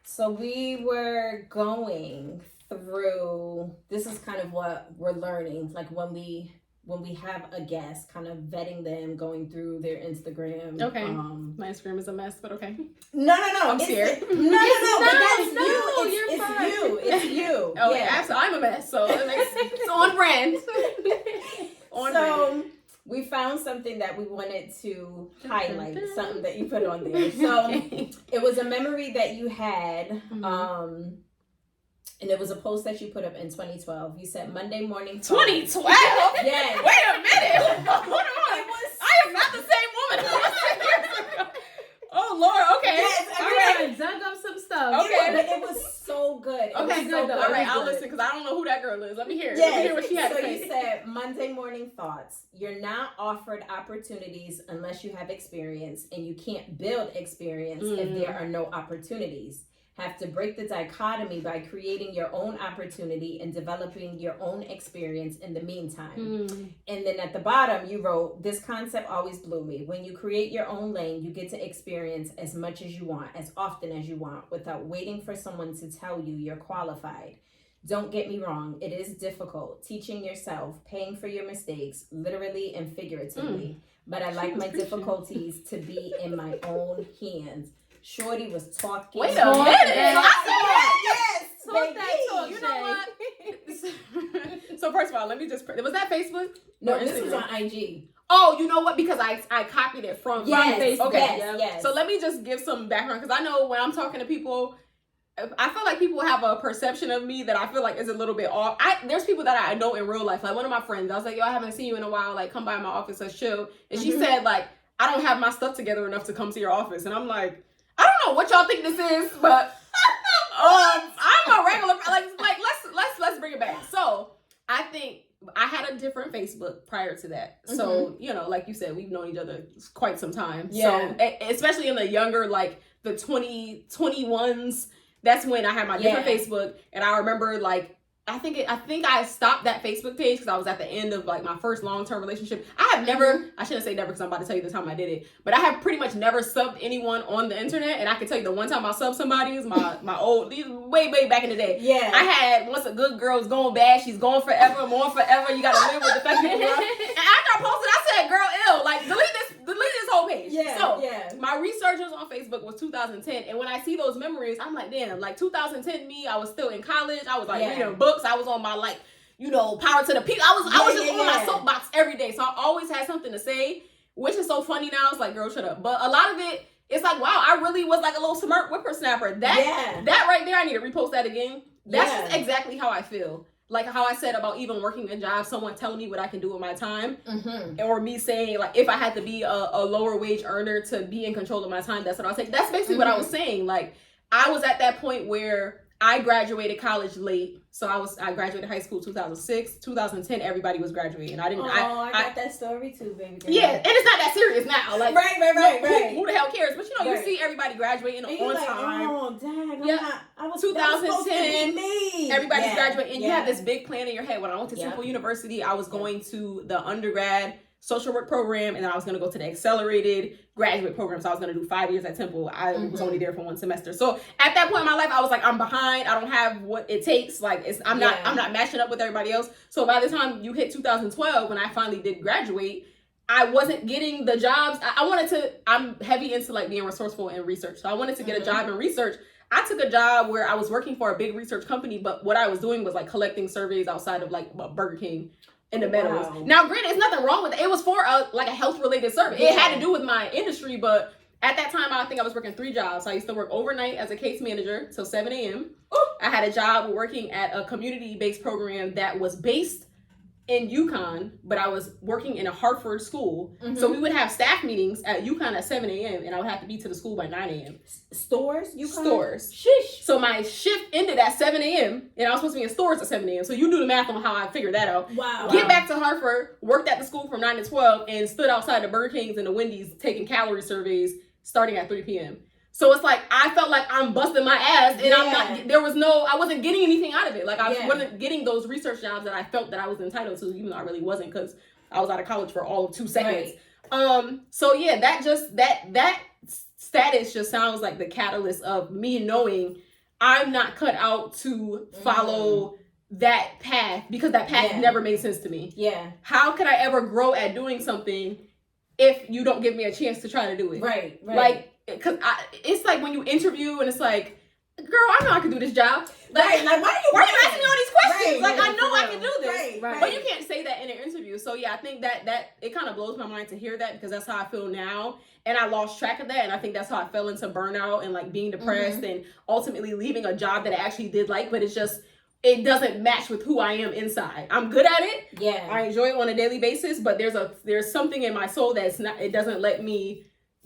So we were going through, this is kind of what we're learning, like when we have a guest, kind of vetting them, going through their Instagram. Okay. My Instagram is a mess, but okay. No. I'm scared. No. It's you. Oh, yeah. Absolutely. I'm a mess, so it's on brand. So we found something that we wanted to highlight, something that you put on there. So it was a memory that you had, and it was a post that you put up in 2012. You said Monday morning. 2012? Yes. Wait a minute. Hold on. I am not the same woman I was 10 years ago. Oh, Lord. Okay. Yes, all right. Dug up some stuff. Okay. But it was so good. Okay, good. All right, I'll listen, because I don't know who that girl is. Let me hear. Let me hear what she had to say. So you said, Monday morning thoughts. You're not offered opportunities unless you have experience, and you can't build experience if there are no opportunities. Have to break the dichotomy by creating your own opportunity and developing your own experience in the meantime. And then at the bottom, you wrote, this concept always blew me. When you create your own lane, you get to experience as much as you want, as often as you want, without waiting for someone to tell you you're qualified. Don't get me wrong, it is difficult, teaching yourself, paying for your mistakes, literally and figuratively. But I like my difficulties to be in my own hands. Shorty was talking. Wait a minute. Yes. Talk that talk, you know what? So first of all, let me just. Was that Facebook? No, this was on IG. Oh, you know what? Because I copied it from Facebook. Okay. Yes. So let me just give some background, because I know when I'm talking to people, I feel like people have a perception of me that I feel like is a little bit off. There's people that I know in real life. Like one of my friends, I was like, yo, I haven't seen you in a while. Like, come by my office, let's chill. And she said, like, I don't have my stuff together enough to come to your office. And I'm like, I don't know what y'all think this is, but I'm a regular. Like let's bring it back. So I think I had a different Facebook prior to that. So like you said, we've known each other quite some time. Yeah. So especially in the younger, like the 21s, that's when I had my different Facebook, and I remember like. I think I stopped that Facebook page because I was at the end of like my first long-term relationship. I have never, I shouldn't say never because I'm about to tell you the time I did it, but I have pretty much never subbed anyone on the internet. And I can tell you the one time I subbed somebody is my old, way back in the day. Yeah. I had, once a good girl's going bad, she's going forever, more forever. You got to live with the fact that you're And after I posted, I said, girl, ew, like delete this whole page. Yeah. So my researchers on Facebook was 2010. And when I see those memories, I'm like, damn, like 2010 me, I was still in college. I was like reading books. I was on my power to the people. I was just on my soapbox every day. So I always had something to say, which is so funny now. It's like, girl, shut up. But a lot of it, it's like, wow, I really was like a little smart whippersnapper. That right there, I need to repost that again. That's just exactly how I feel. Like how I said about even working a job, someone telling me what I can do with my time, or me saying like if I had to be a lower wage earner to be in control of my time, that's what I was saying. That's basically what I was saying. Like I was at that point where I graduated college late. So I graduated high school 2006, 2010. Everybody was graduating. I didn't. I got that story too, baby girl. Yeah, and it's not that serious now. Like right. Who the hell cares? But you see everybody graduating on time. Oh dang! I was 2010. Me. Everybody's graduating, and you have this big plan in your head. When I went to Temple University, I was going to the undergrad social work program, and then I was going to go to the accelerated graduate program. So I was going to do 5 years at Temple. I was only there for 1 semester. So at that point in my life, I was like, I'm behind. I don't have what it takes. Like, I'm not matching up with everybody else. So by the time you hit 2012, when I finally did graduate, I wasn't getting the jobs. I'm heavy into like being resourceful in research. So I wanted to get a job in research. I took a job where I was working for a big research company, but what I was doing was like collecting surveys outside of like Burger King in the Meadows. Wow. Now, granted, it's nothing wrong with it. It was for like a health-related survey. It had to do with my industry, but at that time, I think I was working 3 jobs. So I used to work overnight as a case manager till 7 a.m. I had a job working at a community-based program that was based in UConn, but I was working in a Hartford school. So we would have staff meetings at UConn at 7 a.m. and I would have to be to the school by 9 a.m. Stores? UConn? Stores. Shish. So my shift ended at 7 a.m. and I was supposed to be in stores at 7 a.m. So you do the math on how I figured that out. Wow. Get back to Hartford, worked at the school from 9 to 12 and stood outside the Burger Kings and the Wendy's taking calorie surveys starting at 3 p.m. So it's like, I felt like I'm busting my ass and I wasn't getting anything out of it. Like I wasn't getting those research jobs that I felt that I was entitled to, even though I really wasn't because I was out of college for all of 2 seconds. Right. So yeah, that status just sounds like the catalyst of me knowing I'm not cut out to follow that path because that path never made sense to me. Yeah. How could I ever grow at doing something if you don't give me a chance to try to do it? Right. Like, because it's like when you interview and it's like, girl, I know I can do this job. Like, why are you asking me all these questions? Like, I know I can do this. Right. But you can't say that in an interview. So yeah, I think that it kind of blows my mind to hear that because that's how I feel now. And I lost track of that. And I think that's how I fell into burnout and like being depressed and ultimately leaving a job that I actually did like, but it doesn't match with who I am inside. I'm good at it. Yeah. I enjoy it on a daily basis, but there's something in my soul it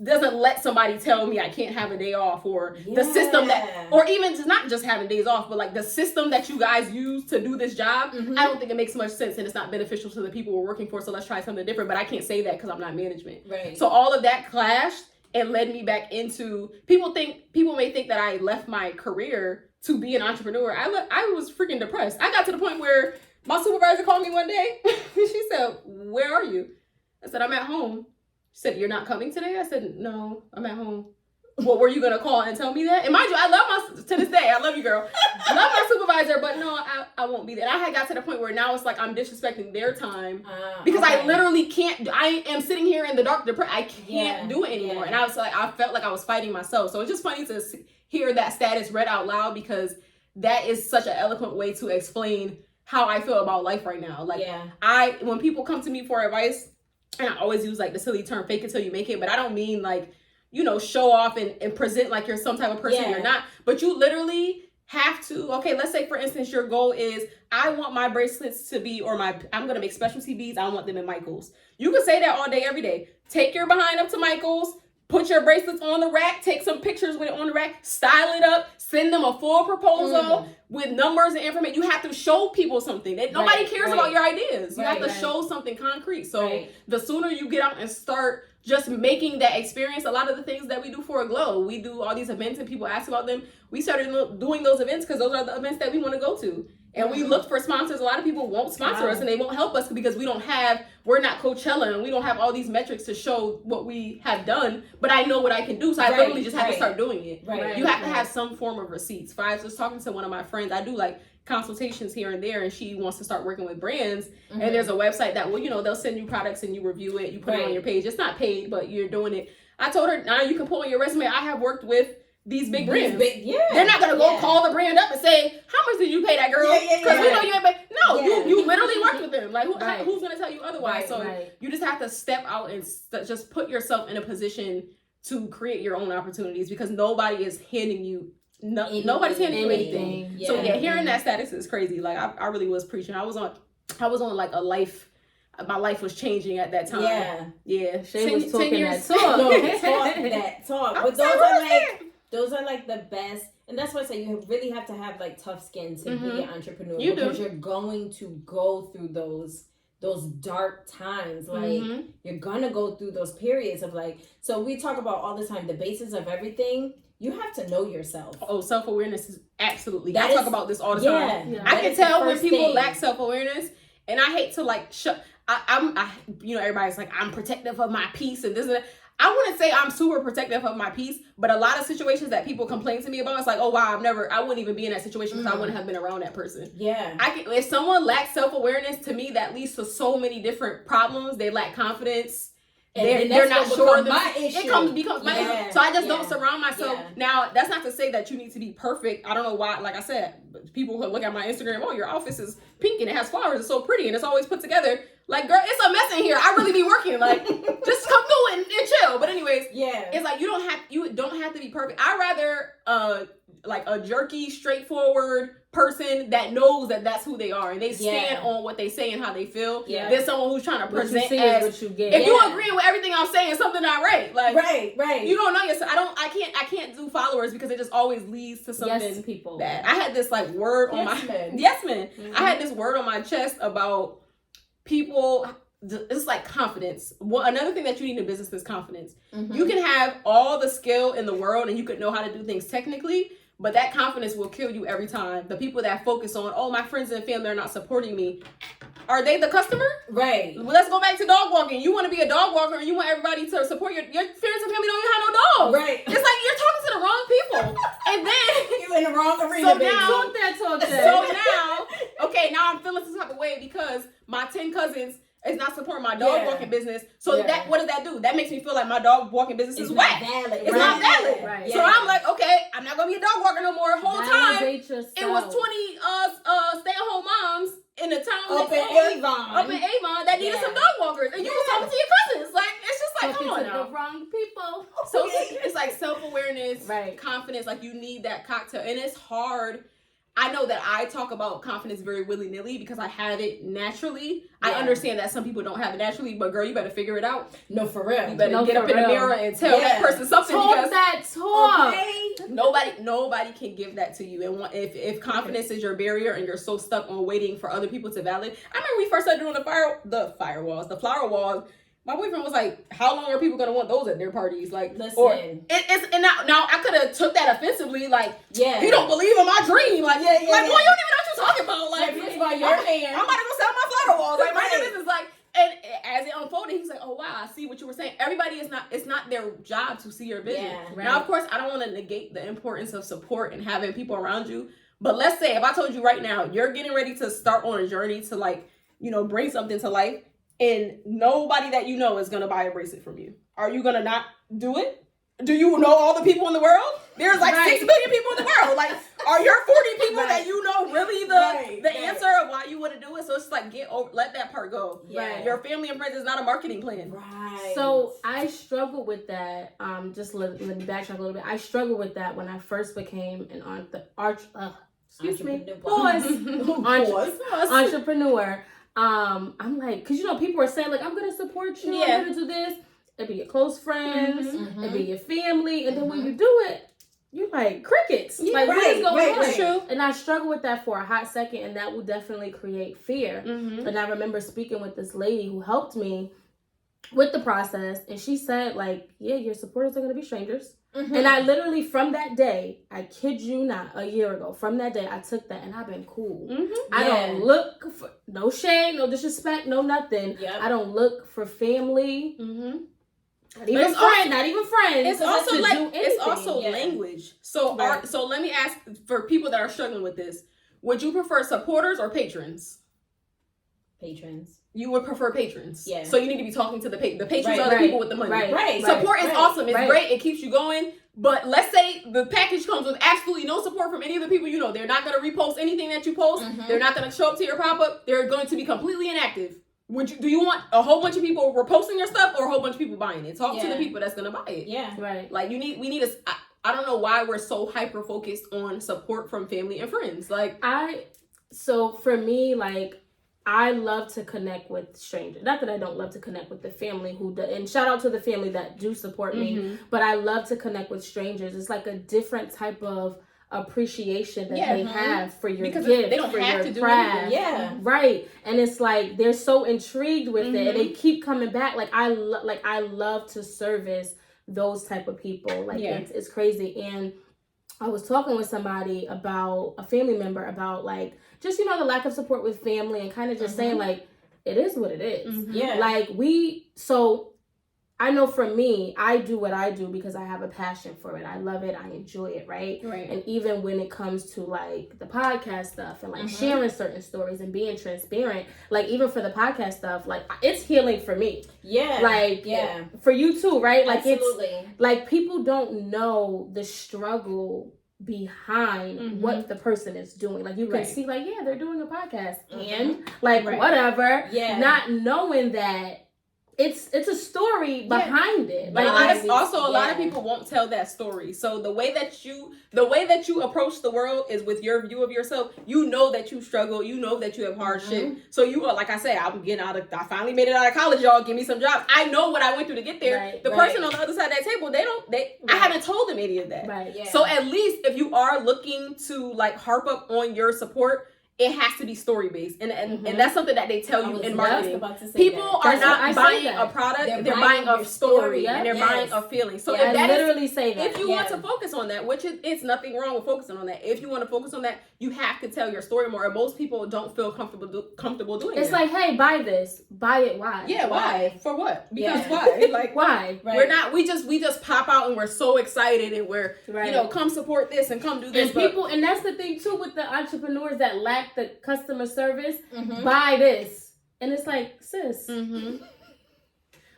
doesn't let somebody tell me I can't have a day off or the system or even just not just having days off, but like the system that you guys use to do this job. I don't think it makes much sense and it's not beneficial to the people we're working for. So let's try something different, but I can't say that because I'm not management. Right. So all of that clashed and led me back into, people may think that I left my career to be an entrepreneur. I was freaking depressed. I got to the point where my supervisor called me one day. She said, "Where are you?" I said, "I'm at home." She said, "You're not coming today?" I said, "No, I'm at home." "Well, were you going to call and tell me that?" And mind you, to this day, I love you, girl. I love my supervisor, but no, I won't be there. And I had got to the point where now it's like I'm disrespecting their time because I literally can't. I am sitting here in the dark, I can't do it anymore. And I felt like I was fighting myself. So it's just funny to hear that status read out loud because that is such an eloquent way to explain how I feel about life right now. Like when people come to me for advice, and I always use like the silly term fake it till you make it, but I don't mean like, show off and present like you're some type of person you're not, but you literally have to, okay, let's say for instance, your goal is, I want my bracelets to be, I'm going to make specialty beads. I want them in Michael's. You can say that all day, every day. Take your behind up to Michael's, put your bracelets on the rack, take some pictures with it on the rack, style it up, send them a full proposal with numbers and information. You have to show people something. Nobody cares about your ideas. You have to show something concrete. So the sooner you get out and start just making that experience, a lot of the things that we do for a Glow, we do all these events and people ask about them. We started doing those events because those are the events that we want to go to. And we look for sponsors. A lot of people won't sponsor us and they won't help us because we're not Coachella and we don't have all these metrics to show what we have done, but I know what I can do. So I literally just have to start doing it. You have to have some form of receipts. I was just talking to one of my friends. I do like consultations here and there and she wants to start working with brands and there's a website that they'll send you products and you review it, you put it on your page. It's not paid, but you're doing it. I told her, now you can put on your resume, I have worked with these big brands. They're not gonna go call the brand up and say, "How much did you pay that girl?" Because we know you ain't paid. No, you literally worked with them. Like who's gonna tell you otherwise? You just have to step out and just put yourself in a position to create your own opportunities because nobody is handing you. Nobody's handing you anything. So hearing that status is crazy. Like I really was preaching. I was on like a life. My life was changing at that time. Yeah. Shay was talking that talk. But those are like the best, and that's why I say you really have to have like tough skin to be an entrepreneur because you're going to go through those dark times. Like you're gonna go through those periods of like. So we talk about all the time the basis of everything. You have to know yourself. Oh, self-awareness is absolutely. I talk about this all the time. I can tell when people lack self-awareness, and I hate to everybody's like, I'm protective of my peace and this and that. I wouldn't say I'm super protective of my peace, but a lot of situations that people complain to me about, it's like, oh wow, I wouldn't even be in that situation because I wouldn't have been around that person. Yeah. If someone lacks self-awareness, to me, that leads to so many different problems. They lack confidence. They're not sure. My issue. It becomes my issue. So I just don't surround myself. Yeah. Now, that's not to say that you need to be perfect. I don't know why. Like I said, people who look at my Instagram, oh, your office is pink and it has flowers. It's so pretty and it's always put together. Like, girl, it's a mess in here. I really be working. Like, just come through and chill. But anyways, it's like you don't have to be perfect. I'd rather like a jerky, straightforward person that knows that that's who they are and they stand on what they say and how they feel. Than someone who's trying to present as what you get. If you agree with everything I'm saying, something not right. Like right. You don't know yourself. I can't do followers because it just always leads to something people bad. I had this like word on my yes man. I had this word on my chest about people. It's like confidence. Another thing that you need in business is confidence. You can have all the skill in the world and you could know how to do things technically, but that confidence will kill you every time. The people that focus on, oh, my friends and family are not supporting me. Are they the customer? Right. Well, let's go back to dog walking. You want to be a dog walker and you want everybody to support your friends and family don't even have no dogs. Right. It's like you're talking to the wrong people. And then you're in the wrong arena. So now, talk that. So now I'm feeling some type of way because my 10 cousins is not supporting my dog walking business. So that what does that do? That makes me feel like my dog walking business is whack. It's not valid. Right. So I'm like, okay, I'm not gonna be a dog walker no more. Whole time it was 20 stay-at-home moms in the town up in Avon that needed some dog walkers, and you were talking to your cousins. Like it's just like, come on now, the wrong people. So it's like self-awareness, right? Confidence. Like you need that cocktail, and it's hard. I know that I talk about confidence very willy-nilly because I have it naturally. I understand that some people don't have it naturally, but girl, you better figure it out. No, for real. You better get up in the mirror and tell that person something. Talk that talk. Okay? Nobody can give that to you. And if confidence is your barrier and you're so stuck on waiting for other people to validate. I remember we first started doing the flower walls. My boyfriend was like, how long are people going to want those at their parties? Like, listen. And now I could have took that offensively. Like, he don't believe in my dream. Like, boy, you don't even know what you're talking about. Like, first of all, you're a man. I'm about to go sell my flower walls. Like, my business is like, and as it unfolded, he's like, oh, wow, I see what you were saying. Everybody it's not their job to see your vision. Yeah, right. Now, of course, I don't want to negate the importance of support and having people around you. But let's say if I told you right now, you're getting ready to start on a journey to like, bring something to life. And nobody that you know is going to buy a bracelet from you. Are you going to not do it? Do you know all the people in the world? There's like 6 billion people in the world. Like, are your 40 people that you know really the answer of why you want to do it? So it's like, let that part go. Right. Your family and friends is not a marketing plan. Right. So I struggled with that. Just let me backtrack a little bit. I struggled with that when I first became an entrepreneur. I'm like, because people are saying like, I'm gonna support you, I'm gonna do this. It'd be your close friends, it'd be your family, and then when you do it, you're like crickets. Like what is going on? True. And I struggled with that for a hot second, and that will definitely create fear. And I remember speaking with this lady who helped me with the process, and she said like, yeah, your supporters are gonna be strangers. And I literally, from that day, I kid you not, a year ago, from that day, I took that and I've been cool. I don't look for, no shade, no disrespect, no nothing. I don't look for family. Not even friends. It's also like, it's also language. So, so let me ask for people that are struggling with this, would you prefer supporters or patrons? Patrons. You would prefer patrons. Yeah. So you need to be talking to the patrons are the people with the money. Right. Support is awesome. It's great. It keeps you going. But let's say the package comes with absolutely no support from any of the people you know. They're not going to repost anything that you post. They're not going to show up to your pop-up. They're going to be completely inactive. Do you want a whole bunch of people reposting your stuff or a whole bunch of people buying it? Talk to the people that's going to buy it. Yeah. Right. Like I don't know why we're so hyper-focused on support from family and friends. So for me, like, I love to connect with strangers. Not that I don't love to connect with the family and shout out to the family that do support me, but I love to connect with strangers. It's like a different type of appreciation that they have for your gift, they don't for have your to craft. do anything. Right. And it's like they're so intrigued with it, and they keep coming back. Like I love to service those type of people. Like it's crazy. And I was talking with somebody about a family member about like just the lack of support with family and kind of just saying like it is what it is. Mm-hmm. Yeah. Like so I know for me, I do what I do because I have a passion for it. I love it. I enjoy it, right? Right. And even when it comes to like the podcast stuff and like sharing certain stories and being transparent, like even for the podcast stuff, like it's healing for me. Yeah. Like yeah. For you too, right? Like Absolutely. it's like people don't know the struggle behind what the person is doing. Like you can see like, yeah, they're doing a podcast and like whatever. Yeah. Not knowing that it's a story behind it. But Like a lot of people won't tell that story. So the way that you approach the world is with your view of yourself. You know that you struggle. You know that you have hardship. So you are, like I said, I finally made it out of college, y'all. Give me some jobs. I know what I went through to get there. Right, the person on the other side of that table, I haven't told them any of that. Right. Yeah. So at least if you are looking to like harp up on your support, it has to be story based, and that's something that they tell you in marketing. People are not buying a product; they're buying a story, and they're buying a feeling. So if that literally say that, if you want to focus on that, which it's nothing wrong with focusing on that. If you want to focus on that, you have to tell your story more. And most people don't feel comfortable doing it. It's like, hey, buy this, buy it. Why? Yeah, why? For what? Because why? Like why? Right. We're not. We just pop out and we're so excited and we're come support this and come do this. And that's the thing too with the entrepreneurs that lack the customer service. Buy this, and it's like, sis,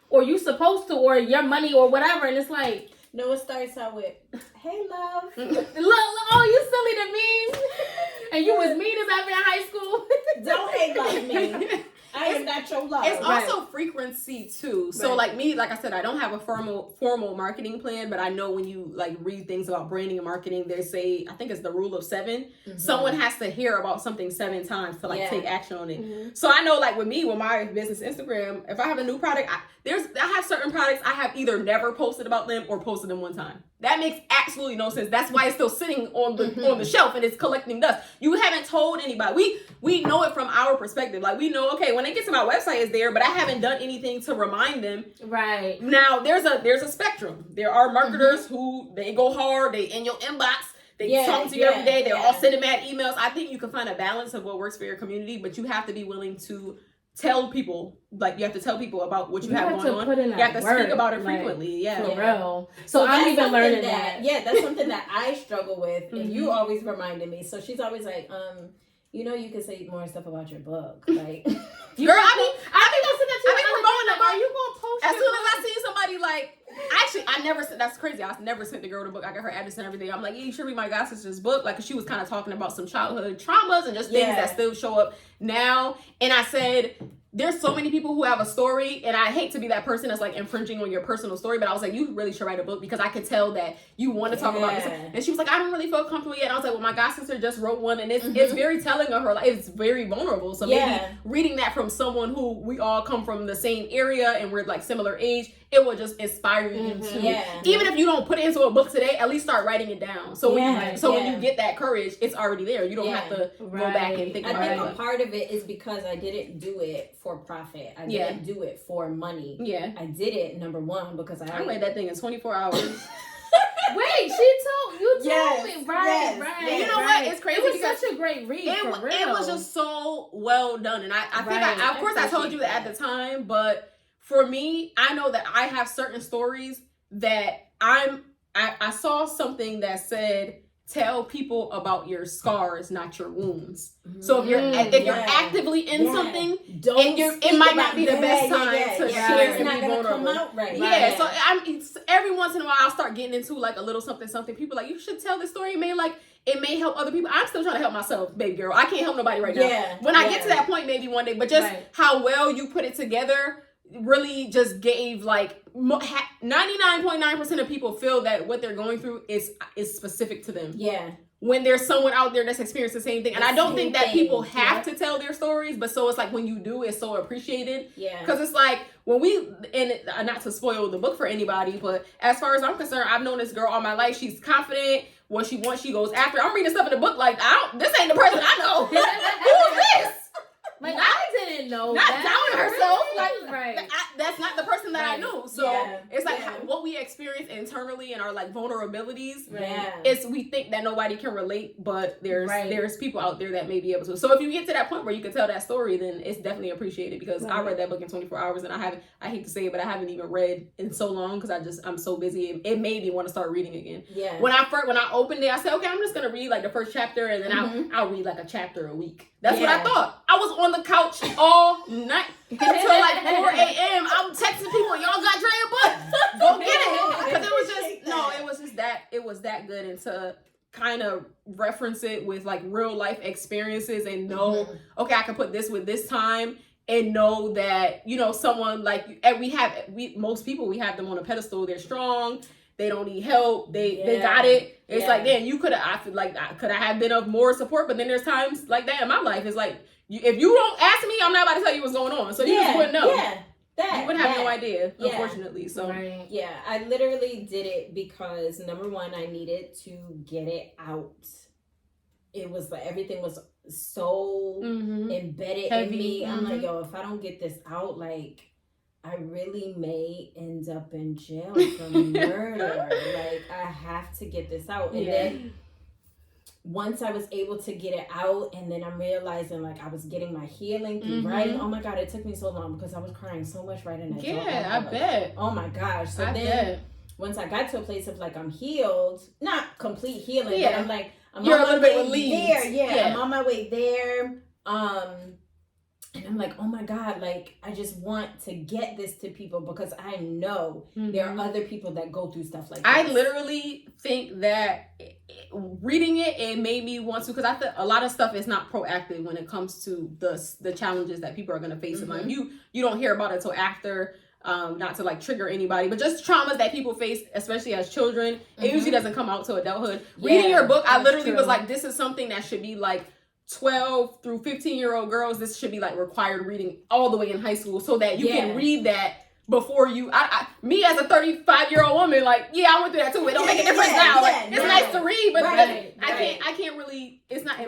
or you supposed to, or your money, or whatever, and it's like, no, it starts out with, hey, love. look, oh, you silly to me, and you was mean as ever in high school. Don't hate love me. I am not your love. It's also frequency too. So like me, like I said, I don't have a formal marketing plan, but I know when you like read things about branding and marketing, they say, I think it's the rule of 7. Someone has to hear about something 7 times to like take action on it. So I know like with me, with my business Instagram, if I have a new product, I have certain products I have either never posted about them or posted them one time. That makes absolutely no sense. That's why it's still sitting on the shelf and it's collecting dust. You haven't told anybody. We know it from our perspective. Like we know, okay, when it gets to my website, it's there, but I haven't done anything to remind them. Right. Now there's a spectrum. There are marketers who they go hard, they in your inbox, they talk to you every day, they're all sending mad emails. I think you can find a balance of what works for your community, but you have to be willing to tell people, like you have to tell people about what you have going on. You have to speak about it frequently. For real. So I'm even learning that. Yeah, that's something that I struggle with, and you always reminded me. So she's always like, you know, you could say more stuff about your book, like. Girl, I mean, promoting them. Are you gonna post? As soon as I see somebody like, actually, I never sent. That's crazy. I never sent the girl the book. I got her address and everything. I'm like, yeah, you should read my god sister's book. Like, 'cause she was kind of talking about some childhood traumas and just things that still show up now. And I said, there's so many people who have a story, and I hate to be that person that's like infringing on your personal story, but I was like, you really should write a book because I could tell that you want to talk about this. And she was like, I don't really feel comfortable yet. And I was like, well, my god sister just wrote one, and it's very telling of her. Like, it's very vulnerable. So maybe reading that from someone who we all come from the same area and we're like similar age, it will just inspire you to, even if you don't put it into a book today, at least start writing it down. So when you get that courage, it's already there. You don't have to go back and think about it. I think a part of it is because I didn't do it for profit. I didn't do it for money. Yeah. I did it, number one, because I read that thing in 24 hours. Wait, you told me. Right. And you know what? It's crazy. It was such a great read. It was just so well done. And I think of course I told you that at the time, but for me, I know that I have certain stories that I saw something that said, tell people about your scars, not your wounds. So if you're actively in something, it might not be the best time to share and be vulnerable. So every once in a while I'll start getting into like a little something. People like, you should tell this story. It may help other people. I'm still trying to help myself, baby girl. I can't help nobody right now. When I get to that point, maybe one day. But just how well you put it together really just gave like 99.9% of people feel that what they're going through is specific to them. Yeah. When there's someone out there that's experienced the same thing. And I don't think that people have to tell their stories, but so it's like when you do, it's so appreciated. Yeah. Because it's like when not to spoil the book for anybody, but as far as I'm concerned, I've known this girl all my life. She's confident. What she wants, she goes after. I'm reading stuff in the book like, this ain't the person I know. Who is this? Like, I didn't know not that. doubting herself. Like, right. That's not the person that I knew. So it's like what we experience internally and our like vulnerabilities. It's we think that nobody can relate, but there's people out there that may be able to. So if you get to that point where you can tell that story, then it's definitely appreciated, because I read that book in 24 hours, and I hate to say it, but I haven't even read in so long because I'm so busy. It made me want to start reading again. When I opened it, I said, okay, I'm just gonna read like the first chapter, and then I'll read like a chapter a week. That's what I thought. I was on the couch all night until like 4 a.m. I'm texting people, y'all got Drea book? Go get it. Because it was that good. And to kind of reference it with like real life experiences and know, okay, I can put this with this time, and know that, you know, someone like, and most people, we have them on a pedestal. They're strong. They don't need help. They got it. It's like, damn, I feel like could I have been of more support? But then there's times like that in my life. It's like, if you don't ask me, I'm not about to tell you what's going on. So you just wouldn't know. You would have no idea, unfortunately. So I literally did it because, number one, I needed to get it out. It was like everything was so embedded in me. I'm like, yo, if I don't get this out, like, I really may end up in jail for murder. Like, I have to get this out. And then once I was able to get it out, and then I'm realizing like I was getting my healing through writing. Oh my God, it took me so long because I was crying so much writing that. I bet. Oh my gosh. So once I got to a place of like I'm healed, not complete healing, but I'm like, you're a little bit relieved. I'm on my way there. And I'm like, oh my God, like, I just want to get this to people because I know there are other people that go through stuff like this. I literally think that reading it made me want to, because I think a lot of stuff is not proactive when it comes to the challenges that people are going to face in life. You don't hear about it till after, not to like trigger anybody, but just traumas that people face, especially as children. It usually doesn't come out till adulthood. Reading your book, I literally was like, this is something that should be like 12 through 15-year-old girls. This should be like required reading all the way in high school, so that you can read that before you. Me as a 35-year-old woman, like, I went through that too. It don't make a difference now. Like, it's nice to read, but I can't really. It's not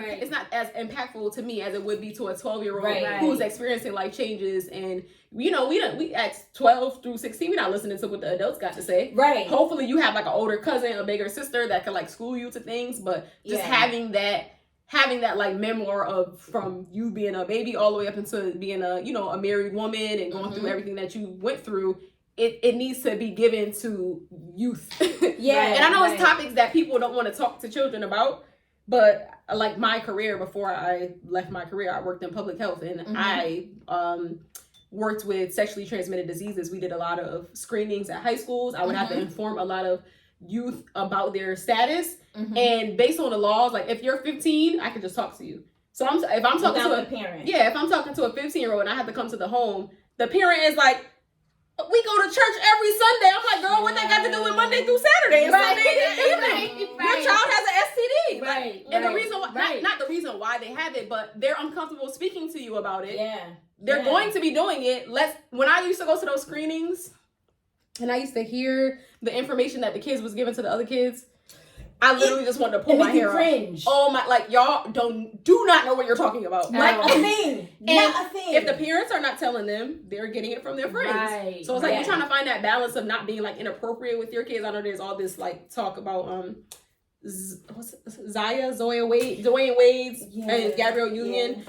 as impactful to me as it would be to a 12-year-old who's experiencing life changes. And we at 12 through 16, we're not listening to what the adults got to say. Right. Hopefully, you have like an older cousin, a bigger sister that can like school you to things. But just having that like memoir of from you being a baby all the way up into being a married woman and going through everything that you went through, it needs to be given to youth. And I know it's topics that people don't want to talk to children about, but like my career, before I left my career, I worked in public health, and I worked with sexually transmitted diseases. We did a lot of screenings at high schools. I would have to inform a lot of youth about their status, and based on the laws, like if you're 15, I can just talk to you. So if I'm talking to a parent, if I'm talking to a 15-year-old and I have to come to the home, the parent is like, we go to church every Sunday. I'm like, girl, what that got to do with Monday through Saturday and Sunday evening? Your child has an STD, and the reason why, not the reason why they have it, but they're uncomfortable speaking to you about it. They're going to be doing it. When I used to go to those screenings, and I used to hear the information that the kids was giving to the other kids, I literally just wanted to pull my hair out. Oh my, like, y'all do not know what you're talking about. Like a thing. Not a thing. If the parents are not telling them, they're getting it from their friends. So it's like you're trying to find that balance of not being like inappropriate with your kids. I know there's all this like talk about Dwayne Wade's and Gabrielle Union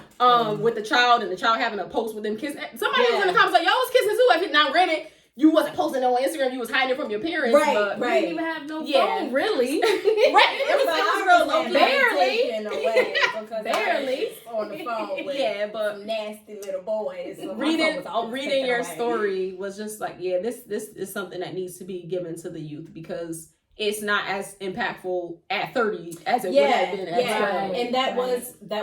with the child, and the child having a post with them kids. Somebody was in the comments like, y'all was kissing too. Now granted, you wasn't posting it on Instagram. You was hiding it from your parents. But you didn't even have no phone, really. It was real low. Barely on the phone with but nasty little boys. So reading your story was just like, this is something that needs to be given to the youth, because it's not as impactful at 30 as it would have been at 12. And that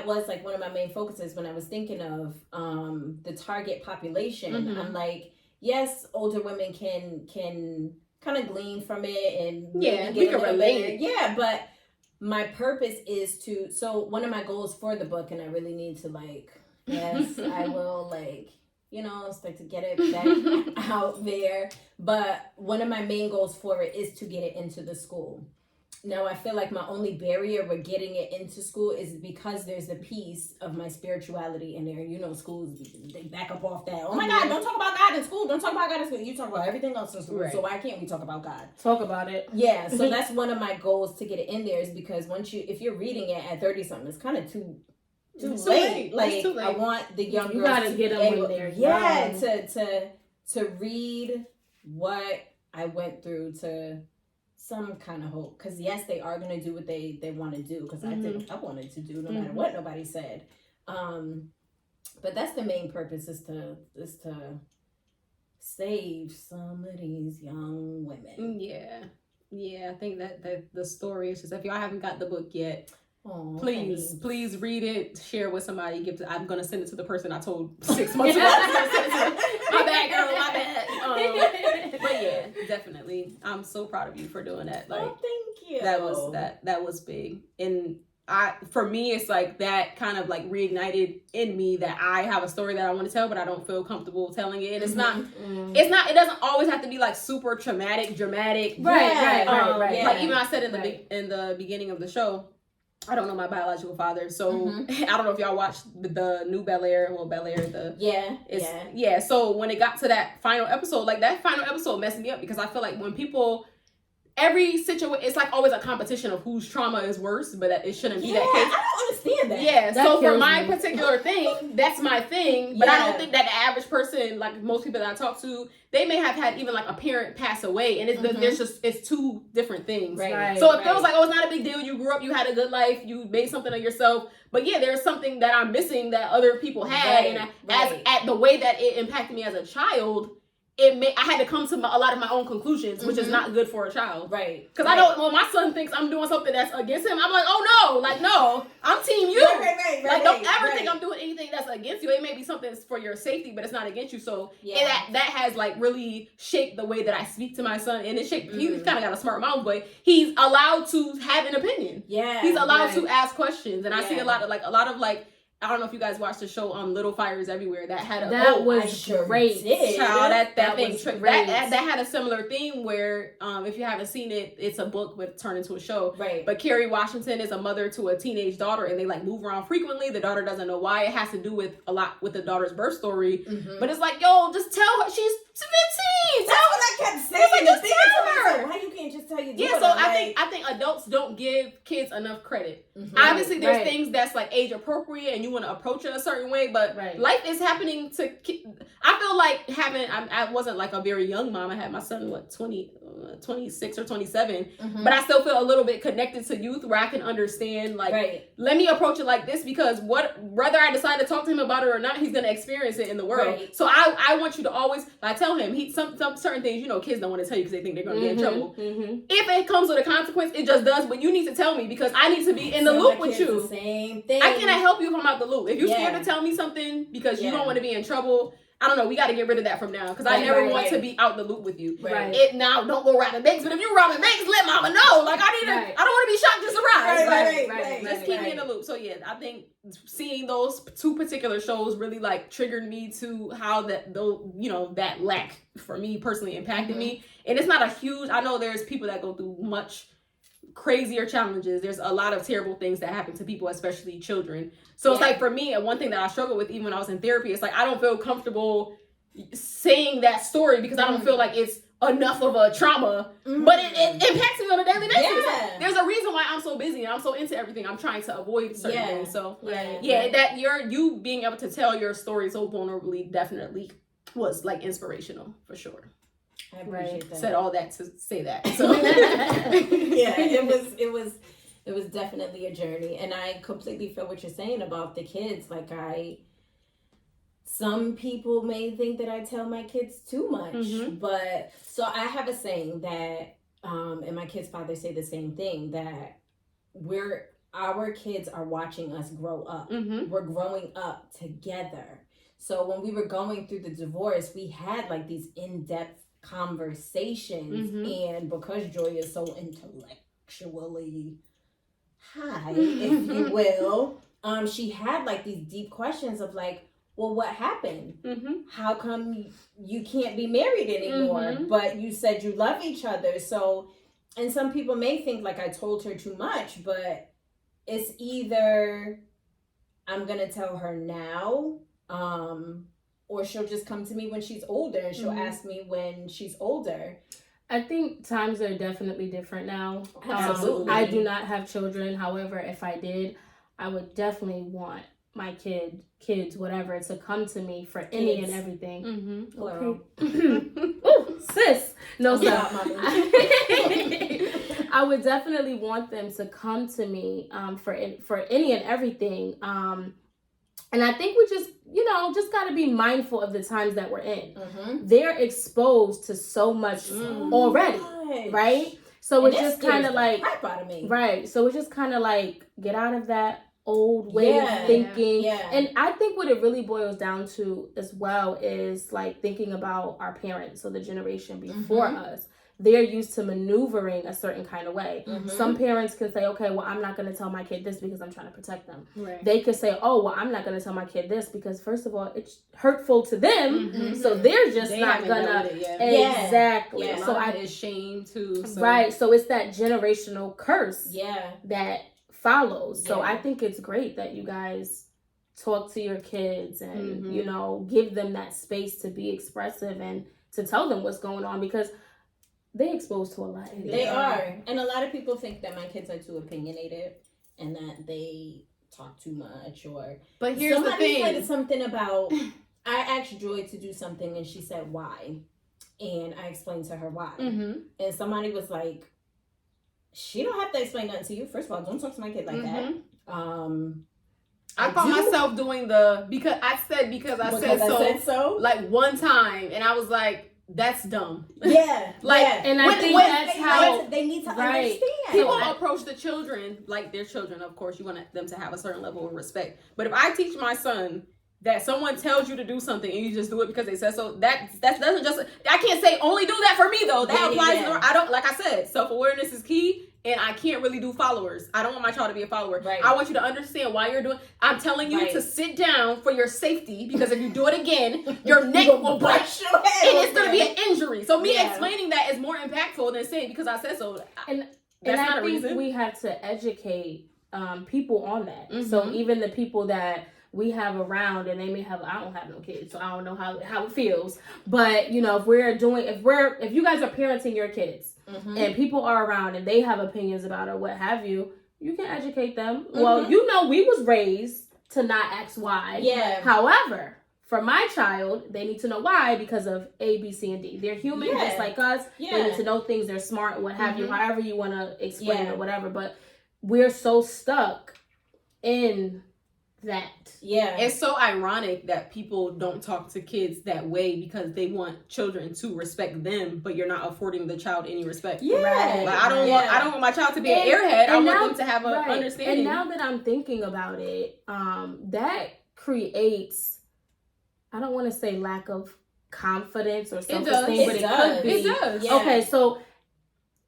was like one of my main focuses when I was thinking of the target population. I'm like, yes, older women can kind of glean from it and we can relate. But my purpose is so one of my goals for the book, and I really need to I will expect to get it back out there. But one of my main goals for it is to get it into the school. Now, I feel like my only barrier with getting it into school is because there's a piece of my spirituality in there. You know, schools, they back up off that. Oh my God, don't talk about God in school. Don't talk about God in school. You talk about everything else in school. Right. So why can't we talk about God? Talk about it. Yeah, so that's one of my goals to get it in there is because if you're reading it at 30-something, it's kind of too late. Like, too late. I want the young girls you gotta get them in there. Yeah, to read what I went through to some kind of hope, because yes, they are going to do what they want to do, because I did what I wanted to do no matter what nobody said, but that's the main purpose, is to save some of these young women. I think that the story is just, if y'all haven't got the book yet, please read it, share it with somebody, I'm gonna send it to the person I told 6 months ago. My bad, girl, my bad. But yeah, definitely, I'm so proud of you for doing that. Like, thank you. That was big, and for me, it's like that kind of like reignited in me that I have a story that I want to tell, but I don't feel comfortable telling it. And it's not, it doesn't always have to be like super dramatic. Right. Like even I said in the beginning of the show, I don't know my biological father, so I don't know if y'all watched the new Bel-Air. So when it got to that final episode, like that final episode messed me up, because I feel like when people, every situation, it's like always a competition of whose trauma is worse, but it shouldn't be that case. I don't understand that. Yeah, so for my particular thing, that's my thing, but I don't think that the average person, like most people that I talk to, they may have had even like a parent pass away, and it's two different things. Right. So it feels like, oh, it's not a big deal. You grew up, you had a good life, you made something of yourself. But yeah, there's something that I'm missing that other people had, and at the way that it impacted me as a child, I had to come to a lot of my own conclusions, which is not good for a child. Right. Because I don't, when my son thinks I'm doing something that's against him, I'm like, oh no, like, no, I'm team you. Like, don't ever think I'm doing anything that's against you. It may be something for your safety, but it's not against you. So that has like really shaped the way that I speak to my son. And he's kind of got a smart mouth, but he's allowed to have an opinion. Yeah. He's allowed to ask questions. And I see a lot of I don't know if you guys watched the show Little Fires Everywhere. That had was great. Child, that thing that had a similar theme where if you haven't seen it, it's a book but turned into a show. Right. But Kerry Washington is a mother to a teenage daughter, and they like move around frequently. The daughter doesn't know why. It has to do with a lot with the daughter's birth story. But it's like, yo, just tell her she's 15. That's what I kept saying. Like, just tell her. Why you can't just tell your daughter? Yeah, so I think adults don't give kids enough credit. Obviously, there's things that's like age appropriate, and you want to approach it a certain way, but life is happening to I feel like I wasn't like a very young mom. I had my son 26 or 27, but I still feel a little bit connected to youth, where I can understand like let me approach it like this, because whether I decide to talk to him about it or not, he's gonna experience it in the world. So I want you to always, I tell him, some certain things, kids don't want to tell you because they think they're gonna get in trouble. If it comes with a consequence, it just does, but you need to tell me, because I need to be in the loop with you. Same thing. I cannot help you if I'm out the loop. If you're scared to tell me something because you don't want to be in trouble, I don't know, we got to get rid of that from now, because I never want to be out the loop with you. Now, don't go robbing banks, but if you're robbing banks, let mama know. Like, I don't want to be shocked to surprise. Just keep me in the loop. So yeah, I think seeing those two particular shows really like triggered me to how that lack for me personally impacted me. And it's not a huge, I know there's people that go through much crazier challenges. There's a lot of terrible things that happen to people, especially children. So it's like, for me, one thing that I struggle with even when I was in therapy, it's like I don't feel comfortable saying that story, because I don't feel like it's enough of a trauma, but it impacts me on a daily basis. There's a reason why I'm so busy and I'm so into everything. I'm trying to avoid certain things. So that you being able to tell your story so vulnerably definitely was like inspirational for sure. I appreciate that. Said all that to say that. So it was definitely a journey, and I completely feel what you're saying about the kids. Like, some people may think that I tell my kids too much, but so I have a saying that, and my kids' father say the same thing, that our kids are watching us grow up. We're growing up together. So when we were going through the divorce, we had like these in-depth conversations, and because Joy is so intellectually high, if you will, she had like these deep questions of like, well, what happened? How come you can't be married anymore? But you said you love each other. So and some people may think like I told her too much, but it's either I'm going to tell her now, or she'll just come to me when she's older and she'll ask me when she's older. I think times are definitely different now. Absolutely. I do not have children. However, if I did, I would definitely want my kids, whatever, to come to me for any and everything. Mm-hmm. Okay. Ooh, sis. No, sir. I would definitely want them to come to me for any and everything. And I think we just got to be mindful of the times that we're in. Mm-hmm. They're exposed to so much already, right? So it's just kind of like, right. So it's just kind of like, get out of that old way of thinking. Yeah. And I think what it really boils down to as well is like thinking about our parents, so the generation before us. They're used to maneuvering a certain kind of way. Mm-hmm. Some parents can say, okay, well, I'm not going to tell my kid this because I'm trying to protect them. Right. They could say, oh, well, I'm not going to tell my kid this because, first of all, it's hurtful to them. Mm-hmm. So they're just not going to. Exactly. Yeah. So it's shame too. So. Right. So it's that generational curse that follows. So I think it's great that you guys talk to your kids and, give them that space to be expressive and to tell them what's going on, because they're exposed to a lot. They are. And a lot of people think that my kids are too opinionated and that they talk too much. But here's the thing. Somebody said something about, I asked Joy to do something and she said why. And I explained to her why. Mm-hmm. And somebody was like, she don't have to explain nothing to you. First of all, don't talk to my kid like that. I caught myself doing because I said so like one time, and I was like, that's dumb. Yeah. And I think that's how they need to understand. People approach the children like they're children. Of course, you want them to have a certain level of respect. But if I teach my son that someone tells you to do something and you just do it because they said so, that doesn't just. I can't say only do that for me though. That applies. I don't, like I said, self-awareness is key. And I can't really do followers. I don't want my child to be a follower. Right. I want you to understand why you're doing. I'm telling you to sit down for your safety, because if you do it again, your neck will break, and it's going to be an injury. So me explaining that is more impactful than saying because I said so. And I think we have to educate people on that. Mm-hmm. So even the people that we have around, and they may have, I don't have no kids, so I don't know how it feels. But if you guys are parenting your kids. Mm-hmm. And people are around and they have opinions about it, what have you, you can educate them. Mm-hmm. Well, we was raised to not ask why. Yeah. However, for my child, they need to know why because of A, B, C, and D. They're human just like us. Yeah. They need to know things. They're smart, what have you, however you want to explain it or whatever. But we're so stuck in that. Yeah. It's so ironic that people don't talk to kids that way because they want children to respect them, but you're not affording the child any respect. Yeah. Right. Like, I don't want my child to be an airhead. I want them to have an understanding. And now that I'm thinking about it, that creates, I don't want to say lack of confidence or self-esteem, but it could be. It does. Yeah. Okay, so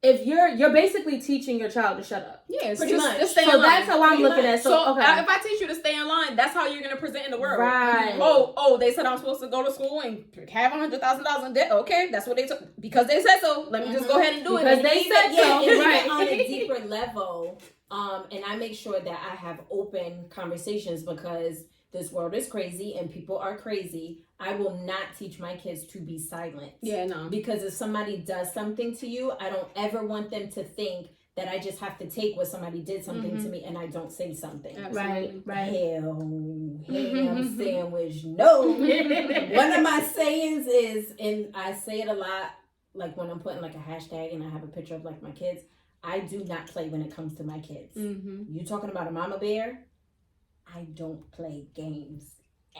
if you're basically teaching your child to shut up. Yes, just stay in line. So that's how I'm looking at it. So if I teach you to stay in line, that's how you're going to present in the world. Right. Oh, they said I'm supposed to go to school and have $100,000 in debt. Okay, that's what they took. Because they said so. Let me just go ahead and do it. Because they said so. Right. On a deeper level, and I make sure that I have open conversations because this world is crazy and people are crazy. I will not teach my kids to be silent. Yeah, no. Because if somebody does something to you, I don't ever want them to think that I just have to take what somebody did something to me and I don't say something. Absolutely. Right. Ham sandwich. No. One of my sayings is, and I say it a lot, like when I'm putting like a hashtag and I have a picture of like my kids, I do not play when it comes to my kids. Mm-hmm. You talking about a mama bear? I don't play games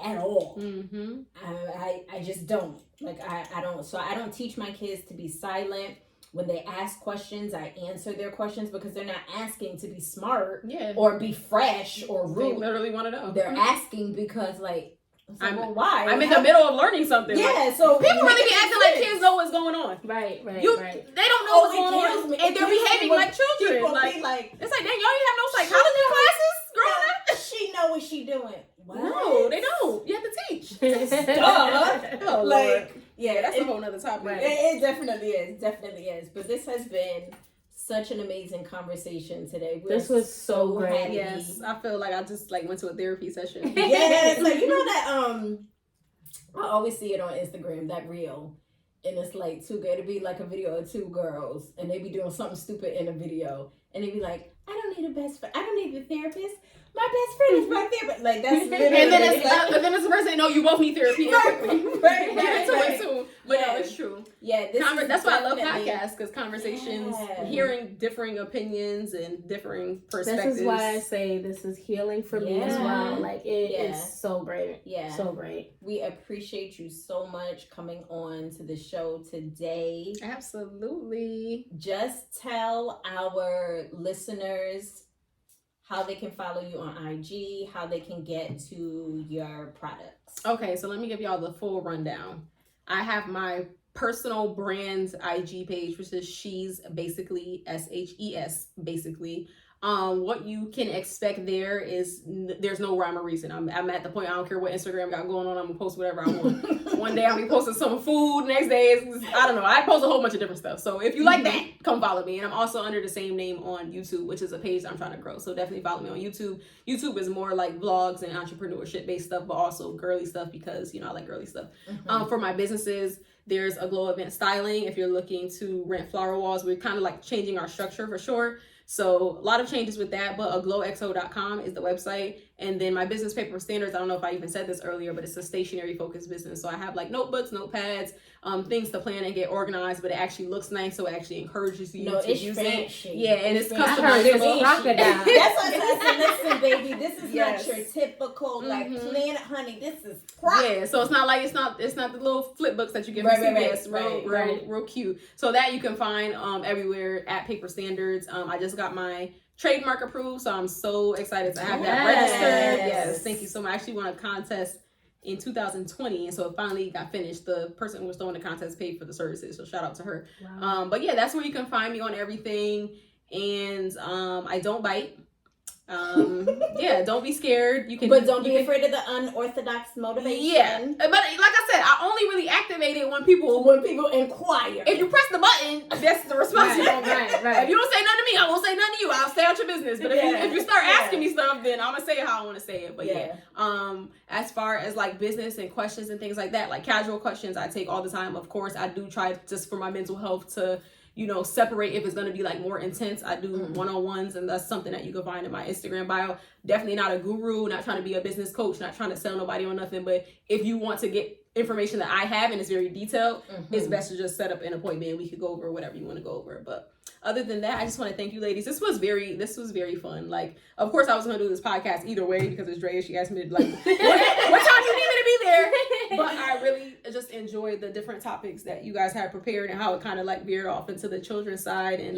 at all. Mm-hmm. I just don't. Like, I don't. So I don't teach my kids to be silent. When they ask questions, I answer their questions because they're not asking to be smart or be fresh or rude. They literally want to know. They're asking because, like, why? I'm in the middle of learning something. Yeah, like, so people really be acting like kids know what's going on. Right. They don't know what's going on, and they're behaving like children. Like, it's like, dang, y'all ain't have no psychology classes growing up. She know what she doing. What? No, they don't. You have to teach. Oh, like, yeah, that's a whole nother topic. Right. It definitely is. But this has been such an amazing conversation today. This was so great. happy. Yes, I feel like I just like went to a therapy session. Yes, like you know that I always see it on Instagram, that reel. And it's like it'd be like a video of two girls and they be doing something stupid in a video and they be like, I don't need a best friend. I don't need a therapist. My best friend is my therapist. Like that's literally and then it's the person saying, no, you both need therapy. Right. Get into it soon. But no, it's true. Yeah, that's why I love podcasts, because conversations, hearing differing opinions and differing perspectives. This is why I say this is healing for me as well. Like it is so great. Yeah. So great. We appreciate you so much coming on to the show today. Absolutely. Just tell our listeners how they can follow you on IG, how they can get to your products. Okay, so let me give y'all the full rundown. I have my personal brand IG page, which is She's basically SHES basically. What you can expect there is there's no rhyme or reason. I'm at the point I don't care what Instagram got going on. I'm gonna post whatever I want. One day I'll be posting some food. Next day I don't know. I post a whole bunch of different stuff. So if you like that, come follow me. And I'm also under the same name on YouTube, which is a page I'm trying to grow. So definitely follow me on YouTube. YouTube is more like vlogs and entrepreneurship based stuff, but also girly stuff because I like girly stuff. For my businesses, there's a Glow Event Styling. If you're looking to rent flower walls, we're kind of like changing our structure for sure. So a lot of changes with that, but aglowxo.com is the website. And then my business paper standards, I don't know if I even said this earlier, but it's a stationary focused business. So I have like notebooks, notepads, things to plan and get organized, but it actually looks nice. So it actually encourages you to use fancy. it. Yeah, and it's customizable. That's what I said. Listen, baby, this is not your typical like Planet Honey. This is crap. Yeah, so it's not like it's not the little flip books that you get from CVS. Real cute. So that you can find everywhere at Paper Standards. I just got my trademark approved, so I'm so excited to have that registered. Yes, thank you so much. I actually won a contest in 2020, and so it finally got finished. The person who was throwing the contest paid for the services, so shout out to her. Wow. But yeah, that's where you can find me on everything. And I don't bite. Don't be scared. But don't be afraid of the unorthodox motivation. Yeah, but like I said, I only really activate it when people inquire. If you press the button, that's the response. Right. If you don't say nothing to me, I won't say nothing to you. I'll stay out your business. But if you start asking me stuff, then I'm gonna say it how I want to say it. But as far as like business and questions and things like that, like casual questions, I take all the time. Of course, I do try just for my mental health to separate if it's going to be like more intense. I do one-on-ones, and that's something that you can find in my Instagram bio. Definitely not a guru, not trying to be a business coach, not trying to sell nobody on nothing. But if you want to get information that I have and it's very detailed, it's best to just set up an appointment and we could go over whatever you want to go over. But other than that, I just want to thank you ladies. This was very fun. Like, of course I was going to do this podcast either way because it's Drea. She asked me to like, what time you need me to be there? But I really just enjoyed the different topics that you guys had prepared and how it kind of like veered off into the children's side. And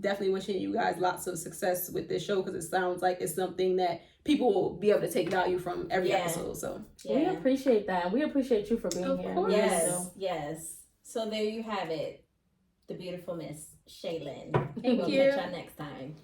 definitely wishing you guys lots of success with this show because it sounds like it's something that people will be able to take value from every episode. So we appreciate that. We appreciate you for being here. Course. Yes. So there you have it. The beautiful Miss Shaylin. Thank you. Catch y'all next time.